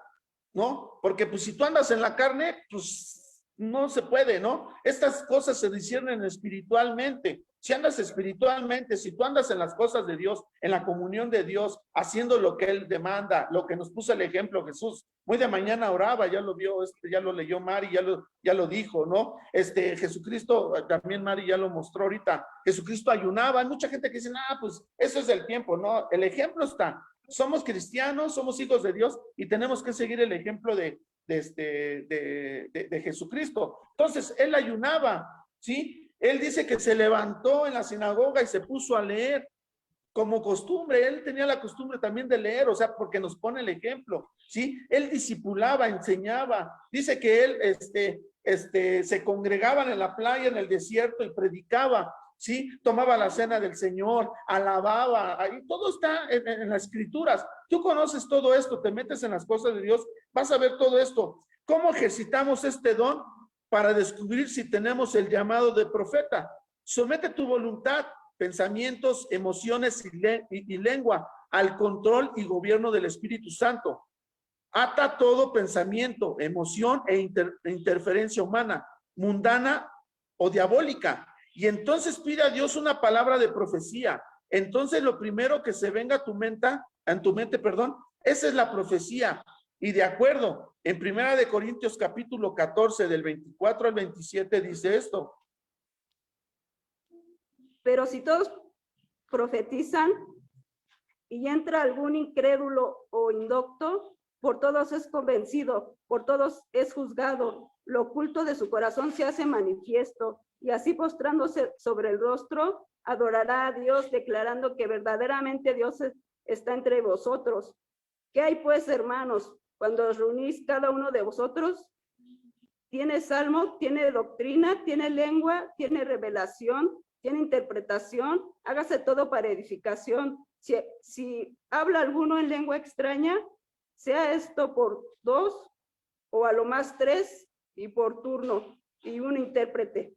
¿no? Porque pues si tú andas en la carne, pues no se puede, ¿no? Estas cosas se disciernen espiritualmente. Si andas espiritualmente, si tú andas en las cosas de Dios, en la comunión de Dios, haciendo lo que Él demanda, lo que nos puso el ejemplo Jesús, muy de mañana oraba, ya lo vio, ya lo leyó Mari, ya lo dijo, ¿no? Jesucristo, también Mari ya lo mostró ahorita, Jesucristo ayunaba. Hay mucha gente que dice, pues eso es el tiempo, ¿no? El ejemplo está. Somos cristianos, somos hijos de Dios y tenemos que seguir el ejemplo de Jesucristo. Entonces, Él ayunaba, ¿sí? Él dice que se levantó en la sinagoga y se puso a leer como costumbre. Él tenía la costumbre también de leer, o sea, porque nos pone el ejemplo, ¿sí? Él discipulaba, enseñaba. Dice que él, se congregaban en la playa, en el desierto y predicaba, ¿sí? Tomaba la cena del Señor, alababa, ahí todo está en las escrituras. Tú conoces todo esto, te metes en las cosas de Dios, vas a ver todo esto. ¿Cómo ejercitamos este don? Para descubrir si tenemos el llamado de profeta. Somete tu voluntad, pensamientos, emociones y lengua al control y gobierno del Espíritu Santo. Ata todo pensamiento, emoción e interferencia humana, mundana o diabólica. Y entonces pide a Dios una palabra de profecía. Entonces lo primero que se venga a tu mente, esa es la profecía. Y de acuerdo, en Primera de Corintios capítulo 14 del 24 al 27 dice esto. Pero si todos profetizan y entra algún incrédulo o indocto, por todos es convencido, por todos es juzgado, lo oculto de su corazón se hace manifiesto, y así postrándose sobre el rostro, adorará a Dios, declarando que verdaderamente Dios está entre vosotros. ¿Qué hay pues, hermanos? Cuando os reunís cada uno de vosotros, tiene salmo, tiene doctrina, tiene lengua, tiene revelación, tiene interpretación, hágase todo para edificación. Si habla alguno en lengua extraña, sea esto por 2 o a lo más 3 y por turno y un intérprete.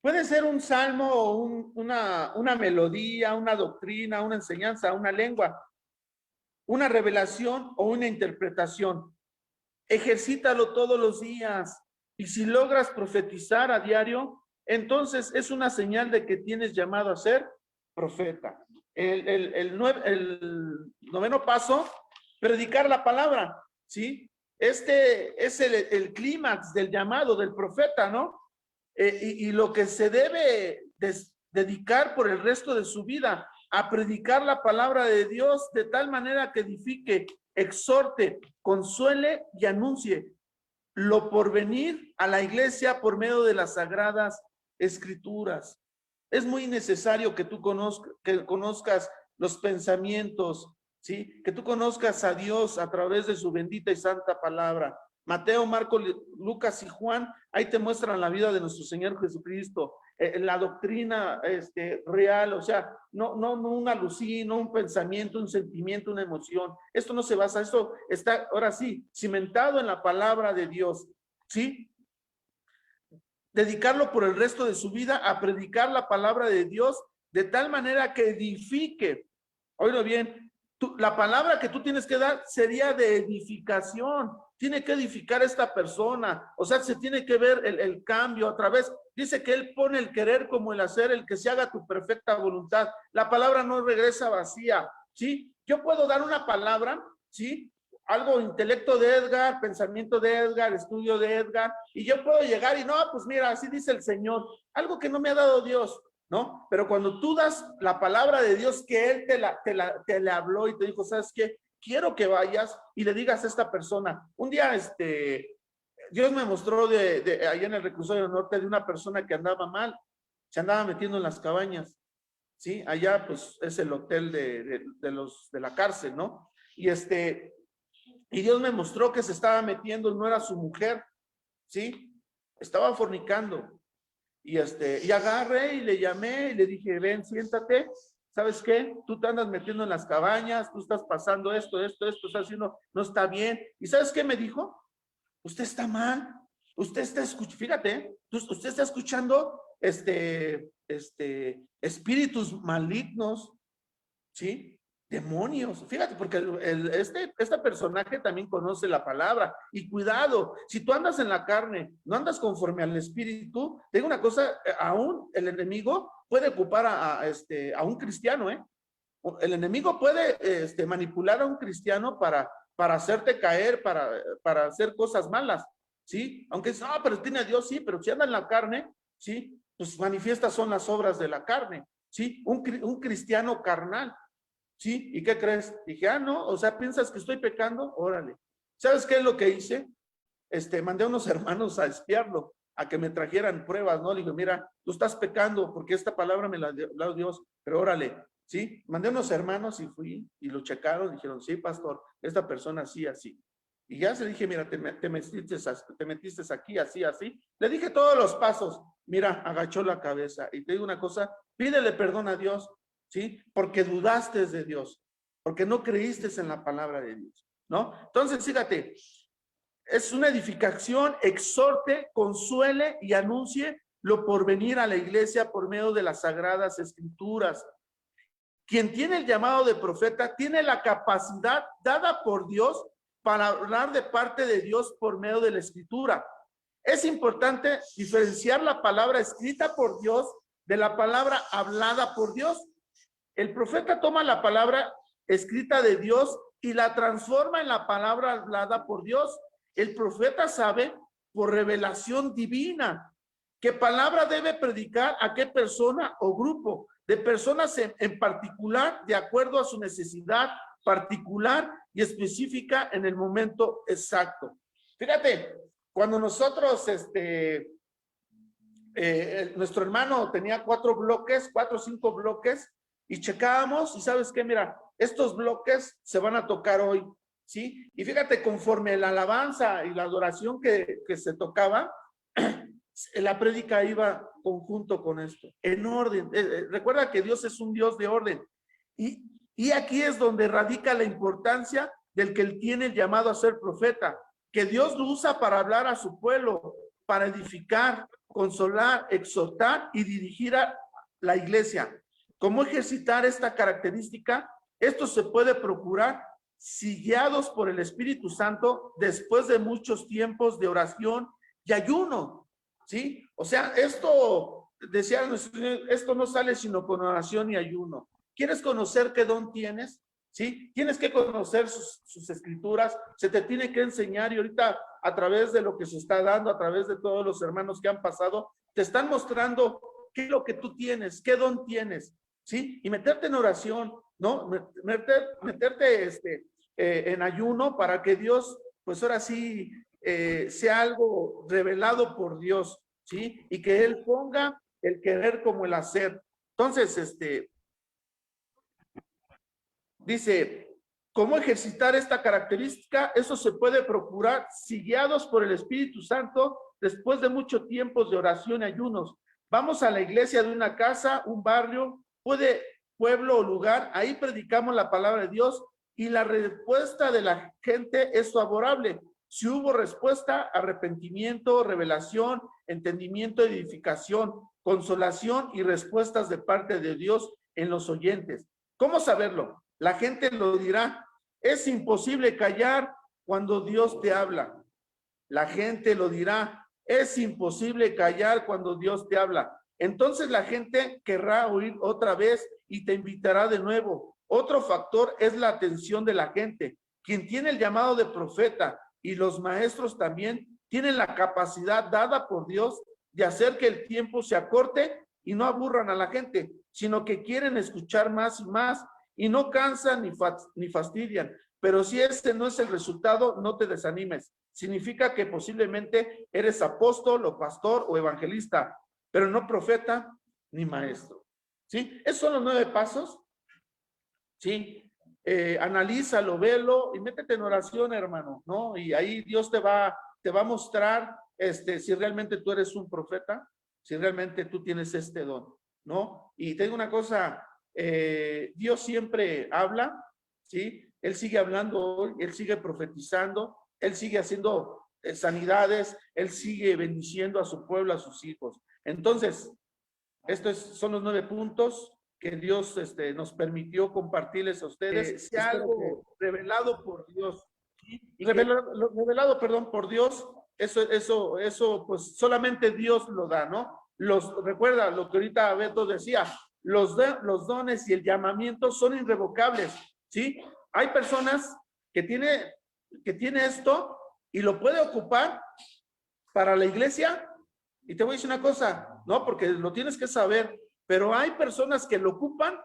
Puede ser un salmo o una melodía, una doctrina, una enseñanza, una lengua, una revelación o una interpretación. Ejercítalo todos los días, y si logras profetizar a diario, entonces es una señal de que tienes llamado a ser profeta. El noveno paso, predicar la palabra, ¿sí? Este es el clímax del llamado del profeta, ¿no? Y lo que se debe dedicar por el resto de su vida a predicar la palabra de Dios de tal manera que edifique, exhorte, consuele y anuncie lo por venir a la iglesia por medio de las sagradas escrituras. Es muy necesario que tú conozcas los pensamientos, ¿sí? Que tú conozcas a Dios a través de su bendita y santa palabra. Mateo, Marcos, Lucas y Juan, ahí te muestran la vida de nuestro Señor Jesucristo, la doctrina real, o sea, no un alucín, no un pensamiento, un sentimiento, una emoción. Esto no se basa, esto está, ahora sí, cimentado en la palabra de Dios, ¿sí? Dedicarlo por el resto de su vida a predicar la palabra de Dios de tal manera que edifique. Oído bien, la palabra que tú tienes que dar sería de edificación, tiene que edificar esta persona. O sea, se tiene que ver el cambio a través. Dice que Él pone el querer como el hacer, el que se haga tu perfecta voluntad. La palabra no regresa vacía, ¿sí? Yo puedo dar una palabra, ¿sí? Algo, intelecto de Edgar, pensamiento de Edgar, estudio de Edgar, y yo puedo llegar y no, pues mira, así dice el Señor, algo que no me ha dado Dios, ¿no? Pero cuando tú das la palabra de Dios que Él te la habló y te dijo, ¿sabes qué? Quiero que vayas y le digas a esta persona. Un día, Dios me mostró allá en el reclusorio norte de una persona que andaba mal, se andaba metiendo en las cabañas, ¿sí? Allá, pues, es el hotel de la cárcel, ¿no? Y Dios me mostró que se estaba metiendo, no era su mujer, ¿sí? Estaba fornicando. Y agarré y le llamé y le dije, ven, siéntate. ¿Sabes qué? Tú te andas metiendo en las cabañas, tú estás pasando esto, estás haciendo, no está bien. ¿Y sabes qué me dijo? Usted está mal. Usted está escuchando, fíjate, usted está escuchando espíritus malignos, ¿sí? Demonios, fíjate, porque este personaje también conoce la palabra. Y cuidado, si tú andas en la carne, no andas conforme al espíritu, te digo una cosa, aún el enemigo puede ocupar a un cristiano, ¿eh? El enemigo puede manipular a un cristiano para hacerte caer, para hacer cosas malas, ¿sí? Aunque no, pero tiene a Dios, sí, pero si anda en la carne, ¿sí? Pues manifiestas son las obras de la carne, ¿sí? Un cristiano carnal. ¿Sí? ¿Y qué crees? Dije, no, o sea, ¿piensas que estoy pecando? Órale. ¿Sabes qué es lo que hice? Mandé a unos hermanos a espiarlo, a que me trajeran pruebas, ¿no? Le digo, mira, tú estás pecando porque esta palabra me la dio Dios, pero órale, ¿sí? Mandé a unos hermanos y fui, y lo checaron, dijeron, sí, pastor, esta persona así, así. Y ya se dije, mira, te metiste aquí, así, así. Le dije todos los pasos, mira, agachó la cabeza. Y te digo una cosa, pídele perdón a Dios, ¿sí? Porque dudaste de Dios, porque no creíste en la palabra de Dios, ¿no? Entonces, fíjate, es una edificación, exhorte, consuele y anuncie lo por venir a la iglesia por medio de las sagradas escrituras. Quien tiene el llamado de profeta tiene la capacidad dada por Dios para hablar de parte de Dios por medio de la escritura. Es importante diferenciar la palabra escrita por Dios de la palabra hablada por Dios. El profeta toma la palabra escrita de Dios y la transforma en la palabra hablada por Dios. El profeta sabe por revelación divina qué palabra debe predicar a qué persona o grupo de personas en particular, de acuerdo a su necesidad particular y específica en el momento exacto. Fíjate, cuando nosotros, nuestro hermano tenía 4 o 5 bloques, y checábamos, y ¿sabes qué? Mira, estos bloques se van a tocar hoy, ¿sí? Y fíjate, conforme la alabanza y la adoración que se tocaba, la prédica iba conjunto con esto, en orden. Recuerda que Dios es un Dios de orden. Y aquí es donde radica la importancia del que él tiene el llamado a ser profeta, que Dios lo usa para hablar a su pueblo, para edificar, consolar, exhortar y dirigir a la iglesia. ¿Cómo ejercitar esta característica? Esto se puede procurar si guiados por el Espíritu Santo después de muchos tiempos de oración y ayuno, ¿sí? O sea, esto, decía nuestro Señor, esto no sale sino con oración y ayuno. ¿Quieres conocer qué don tienes? ¿Sí? Tienes que conocer sus escrituras, se te tiene que enseñar, y ahorita a través de lo que se está dando, a través de todos los hermanos que han pasado, te están mostrando qué es lo que tú tienes, qué don tienes, ¿sí? Y meterte en oración, ¿no? Meterte en ayuno para que Dios, pues ahora sí, sea algo revelado por Dios, ¿sí? Y que Él ponga el querer como el hacer. Entonces, dice, ¿cómo ejercitar esta característica? Eso se puede procurar si guiados por el Espíritu Santo después de muchos tiempos de oración y ayunos. Vamos a la iglesia de una casa, un barrio, pueblo o lugar, ahí predicamos la palabra de Dios y la respuesta de la gente es favorable. Si hubo respuesta, arrepentimiento, revelación, entendimiento, edificación, consolación y respuestas de parte de Dios en los oyentes. ¿Cómo saberlo? La gente lo dirá. Es imposible callar cuando Dios te habla. La gente lo dirá, es imposible callar cuando Dios te habla. Entonces la gente querrá oír otra vez y te invitará de nuevo. Otro factor es la atención de la gente. Quien tiene el llamado de profeta y los maestros también tienen la capacidad dada por Dios de hacer que el tiempo se acorte y no aburran a la gente, sino que quieren escuchar más y más y no cansan ni fastidian. Pero si ese no es el resultado, no te desanimes. Significa que posiblemente eres apóstol o pastor o evangelista, pero no profeta ni maestro. ¿Sí? Esos son los 9 pasos. ¿Sí? Analízalo, velo y métete en oración, hermano, ¿no? Y ahí Dios te va a mostrar si realmente tú eres un profeta, si realmente tú tienes este don, ¿no? Y te digo una cosa, Dios siempre habla, ¿sí? Él sigue hablando hoy, Él sigue profetizando, Él sigue haciendo sanidades, Él sigue bendiciendo a su pueblo, a sus hijos. Entonces, son los 9 puntos que Dios nos permitió compartirles a ustedes. Si algo revelado por Dios, revelado, perdón, por Dios, eso, pues solamente Dios lo da, ¿no? Recuerda lo que ahorita Beto decía, los dones y el llamamiento son irrevocables, ¿sí? Hay personas que tiene esto y lo puede ocupar para la iglesia. Y te voy a decir una cosa, no, porque lo tienes que saber, pero hay personas que lo ocupan,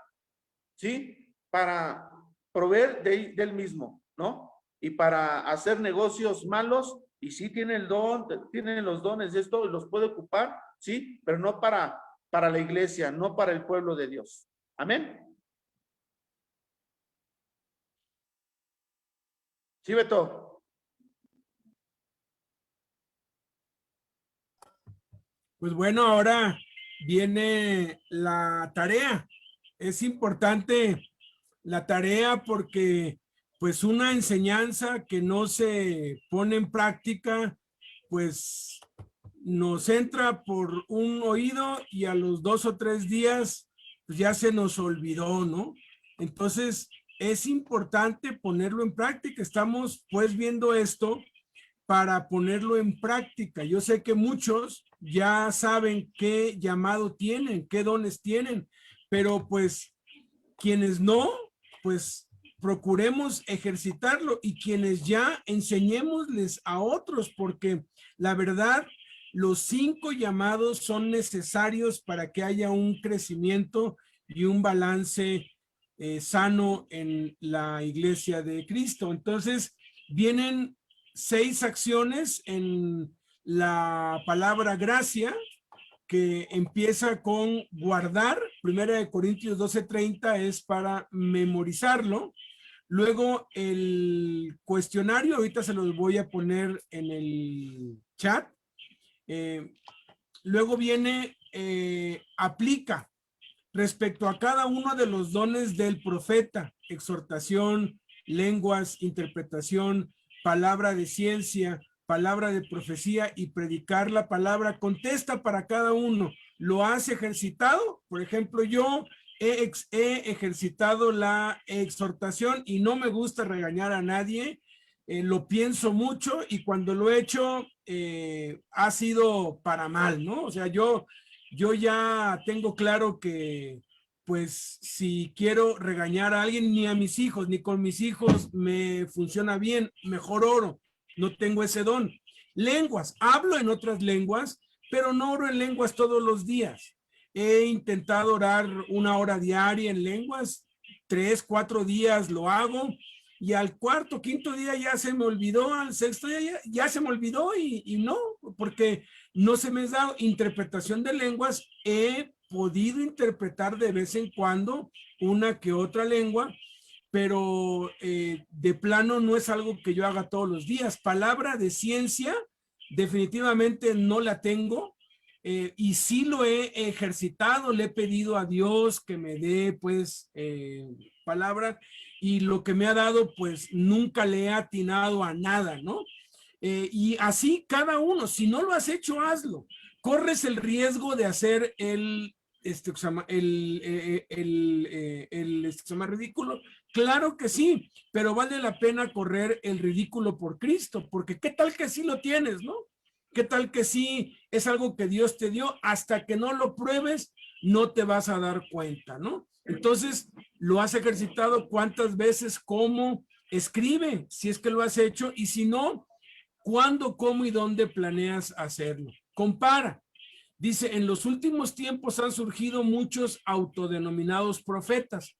¿sí? Para proveer de él mismo, ¿no? Y para hacer negocios malos, y sí tienen el don, tienen los dones de esto, y los puede ocupar, ¿sí? Pero no para la iglesia, no para el pueblo de Dios. Amén. Sí, Beto. Pues bueno, ahora viene la tarea. Es importante la tarea porque pues una enseñanza que no se pone en práctica, pues nos entra por un oído y a los 2 o 3 días pues ya se nos olvidó, ¿no? Entonces es importante ponerlo en práctica. Estamos pues viendo esto para ponerlo en práctica. Yo sé que muchos ya saben qué llamado tienen, qué dones tienen, pero pues quienes no, pues procuremos ejercitarlo, y quienes ya enseñémosles a otros, porque la verdad, los 5 llamados son necesarios para que haya un crecimiento y un balance sano en la iglesia de Cristo. Entonces, vienen 6 acciones en la palabra gracia, que empieza con guardar. 1 Corintios 12:30 es para memorizarlo. Luego el cuestionario, ahorita se los voy a poner en el chat. Luego viene aplica respecto a cada uno de los dones del profeta: exhortación, lenguas, interpretación, palabra de ciencia, palabra de profecía y predicar la palabra. Contesta para cada uno. ¿Lo has ejercitado? Por ejemplo, yo he ejercitado la exhortación y no me gusta regañar a nadie. Lo pienso mucho, y cuando lo he hecho ha sido para mal, ¿no? O sea, yo ya tengo claro que pues si quiero regañar a alguien, ni a mis hijos, ni con mis hijos me funciona bien, mejor oro. No tengo ese don. Lenguas, hablo en otras lenguas, pero no oro en lenguas todos los días. He intentado orar 1 hora diaria en lenguas, 3, 4 días lo hago, y al 4º, 5º día ya se me olvidó, al 6º día ya se me olvidó, y no, porque no se me ha dado. Interpretación de lenguas, he podido interpretar de vez en cuando una que otra lengua, pero de plano no es algo que yo haga todos los días. Palabra de ciencia, definitivamente no la tengo, y sí lo he ejercitado, le he pedido a Dios que me dé pues palabra, y lo que me ha dado pues nunca le he atinado a nada, ¿no? Y así cada uno. Si no lo has hecho, hazlo. Corres el riesgo de hacer el ridículo, Claro que sí, pero vale la pena correr el ridículo por Cristo, porque qué tal que sí lo tienes, ¿no? ¿Qué tal que sí es algo que Dios te dio? Hasta que no lo pruebes, no te vas a dar cuenta, ¿no? Entonces, ¿lo has ejercitado cuántas veces? ¿Cómo? Escribe, si es que lo has hecho, y si no, ¿cuándo, cómo y dónde planeas hacerlo? Compara. Dice, en los últimos tiempos han surgido muchos autodenominados profetas.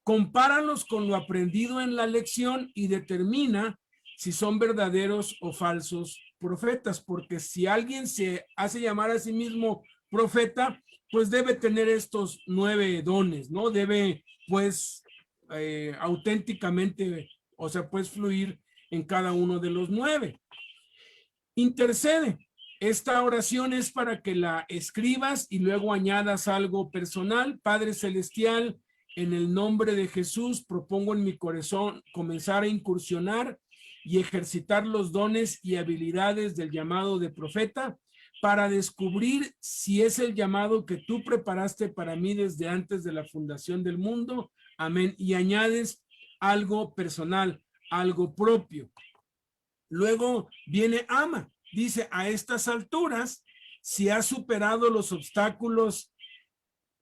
Compáralos con lo aprendido en la lección y determina si son verdaderos o falsos profetas, porque si alguien se hace llamar a sí mismo profeta, pues debe tener estos 9 dones, ¿no? Debe, pues, auténticamente, o sea, pues fluir en cada uno de los 9. Intercede. Esta oración es para que la escribas y luego añadas algo personal. Padre Celestial, en el nombre de Jesús, propongo en mi corazón comenzar a incursionar y ejercitar los dones y habilidades del llamado de profeta para descubrir si es el llamado que tú preparaste para mí desde antes de la fundación del mundo. Amén. Y añades algo personal, algo propio. Luego viene ama. Dice, a estas alturas, si has superado los obstáculos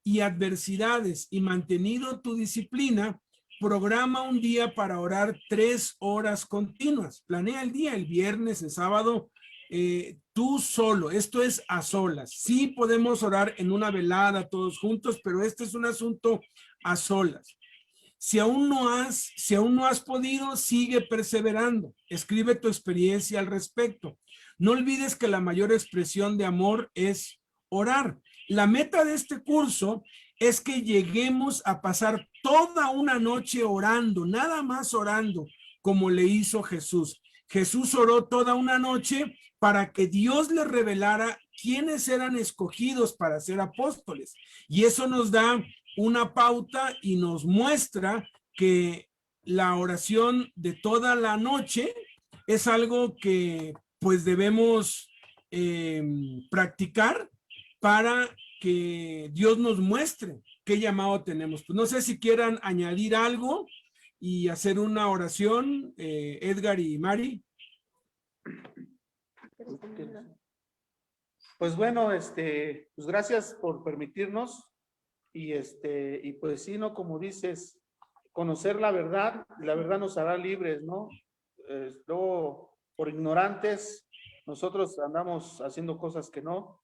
y adversidades y mantenido tu disciplina, programa un día para orar 3 horas continuas. Planea el día, el viernes, el sábado, tú solo. Esto es a solas. Sí podemos orar en una velada todos juntos, pero este es un asunto a solas. Si aún no has podido, sigue perseverando. Escribe tu experiencia al respecto. No olvides que la mayor expresión de amor es orar. La meta de este curso es que lleguemos a pasar toda una noche orando, nada más orando, como le hizo Jesús. Jesús oró toda una noche para que Dios le revelara quiénes eran escogidos para ser apóstoles. Y eso nos da una pauta y nos muestra que la oración de toda la noche es algo que pues debemos practicar para que Dios nos muestre qué llamado tenemos. Pues no sé si quieran añadir algo y hacer una oración, Edgar y Mari. Pues bueno, pues gracias por permitirnos. Y pues sí, ¿no? Como dices, conocer la verdad, y la verdad nos hará libres, ¿no? Luego, por ignorantes, nosotros andamos haciendo cosas que no,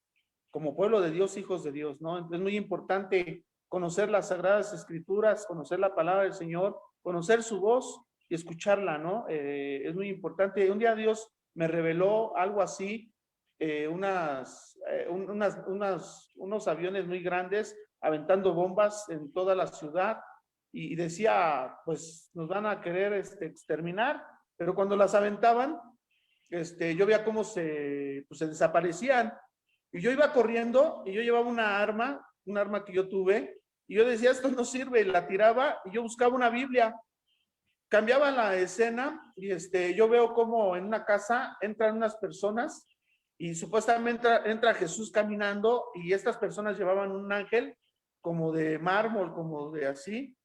como pueblo de Dios, hijos de Dios, ¿no? Entonces es muy importante conocer las Sagradas Escrituras, conocer la palabra del Señor, conocer su voz y escucharla, ¿no? Es muy importante. Un día Dios me reveló algo así, unos aviones muy grandes aventando bombas en toda la ciudad y decía, pues nos van a querer exterminar, pero cuando las aventaban, yo veía cómo se desaparecían y yo iba corriendo y yo llevaba un arma que yo tuve y yo decía, esto no sirve, y la tiraba y yo buscaba una Biblia. Cambiaba la escena y yo veo cómo en una casa entran unas personas y supuestamente entra Jesús caminando y estas personas llevaban un ángel como de mármol, como de así,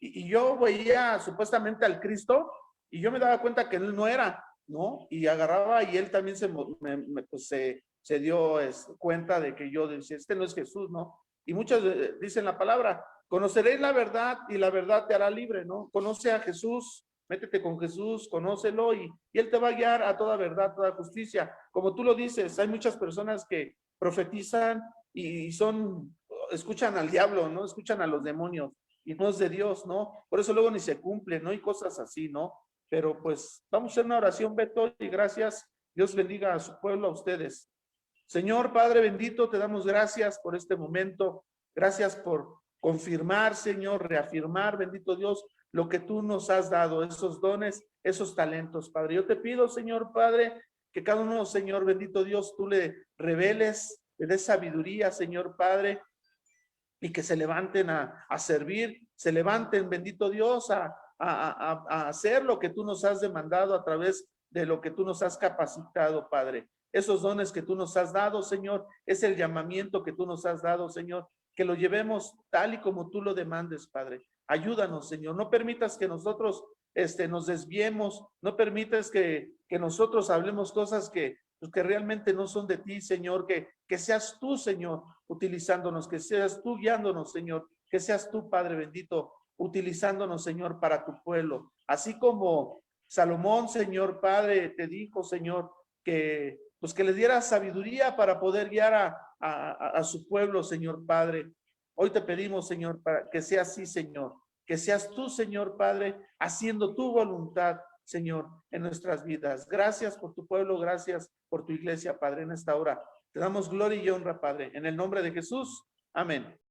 y yo veía supuestamente al Cristo y yo me daba cuenta que él no era, ¿no? Y agarraba y él también se dio cuenta de que yo decía, no es Jesús, ¿no? Y muchos dicen la palabra, conoceréis la verdad y la verdad te hará libre, ¿no? Conoce a Jesús, métete con Jesús, conócelo y él te va a guiar a toda verdad, toda justicia. Como tú lo dices, hay muchas personas que profetizan y escuchan al diablo, ¿no? Escuchan a los demonios y no es de Dios, ¿no? Por eso luego ni se cumple, ¿no? Y cosas así, ¿no? Pero pues vamos a hacer una oración, Beto, y gracias. Dios bendiga a su pueblo, a ustedes. Señor Padre bendito, te damos gracias por este momento. Gracias por confirmar, Señor, reafirmar, bendito Dios, lo que tú nos has dado, esos dones, esos talentos, Padre. Yo te pido, Señor Padre, que cada uno, Señor bendito Dios, tú le reveles, le des sabiduría, Señor Padre, y que se levanten a servir, se levanten, bendito Dios, a hacer lo que tú nos has demandado a través de lo que tú nos has capacitado, Padre. Esos dones que tú nos has dado, Señor, es el llamamiento que tú nos has dado, Señor, que lo llevemos tal y como tú lo demandes, Padre. Ayúdanos, Señor. No permitas que nosotros nos desviemos. No permitas que nosotros hablemos cosas que realmente no son de ti, Señor. Que seas tú, Señor, utilizándonos. Que seas tú guiándonos, Señor. Que seas tú, Padre bendito, utilizándonos, Señor, para tu pueblo. Así como Salomón, Señor, Padre, te dijo, Señor, que pues que les diera sabiduría para poder guiar a su pueblo, Señor Padre. Hoy te pedimos, Señor, para que sea así, Señor. Que seas tú, Señor Padre, haciendo tu voluntad, Señor, en nuestras vidas. Gracias por tu pueblo, gracias por tu iglesia, Padre, en esta hora. Te damos gloria y honra, Padre, en el nombre de Jesús. Amén.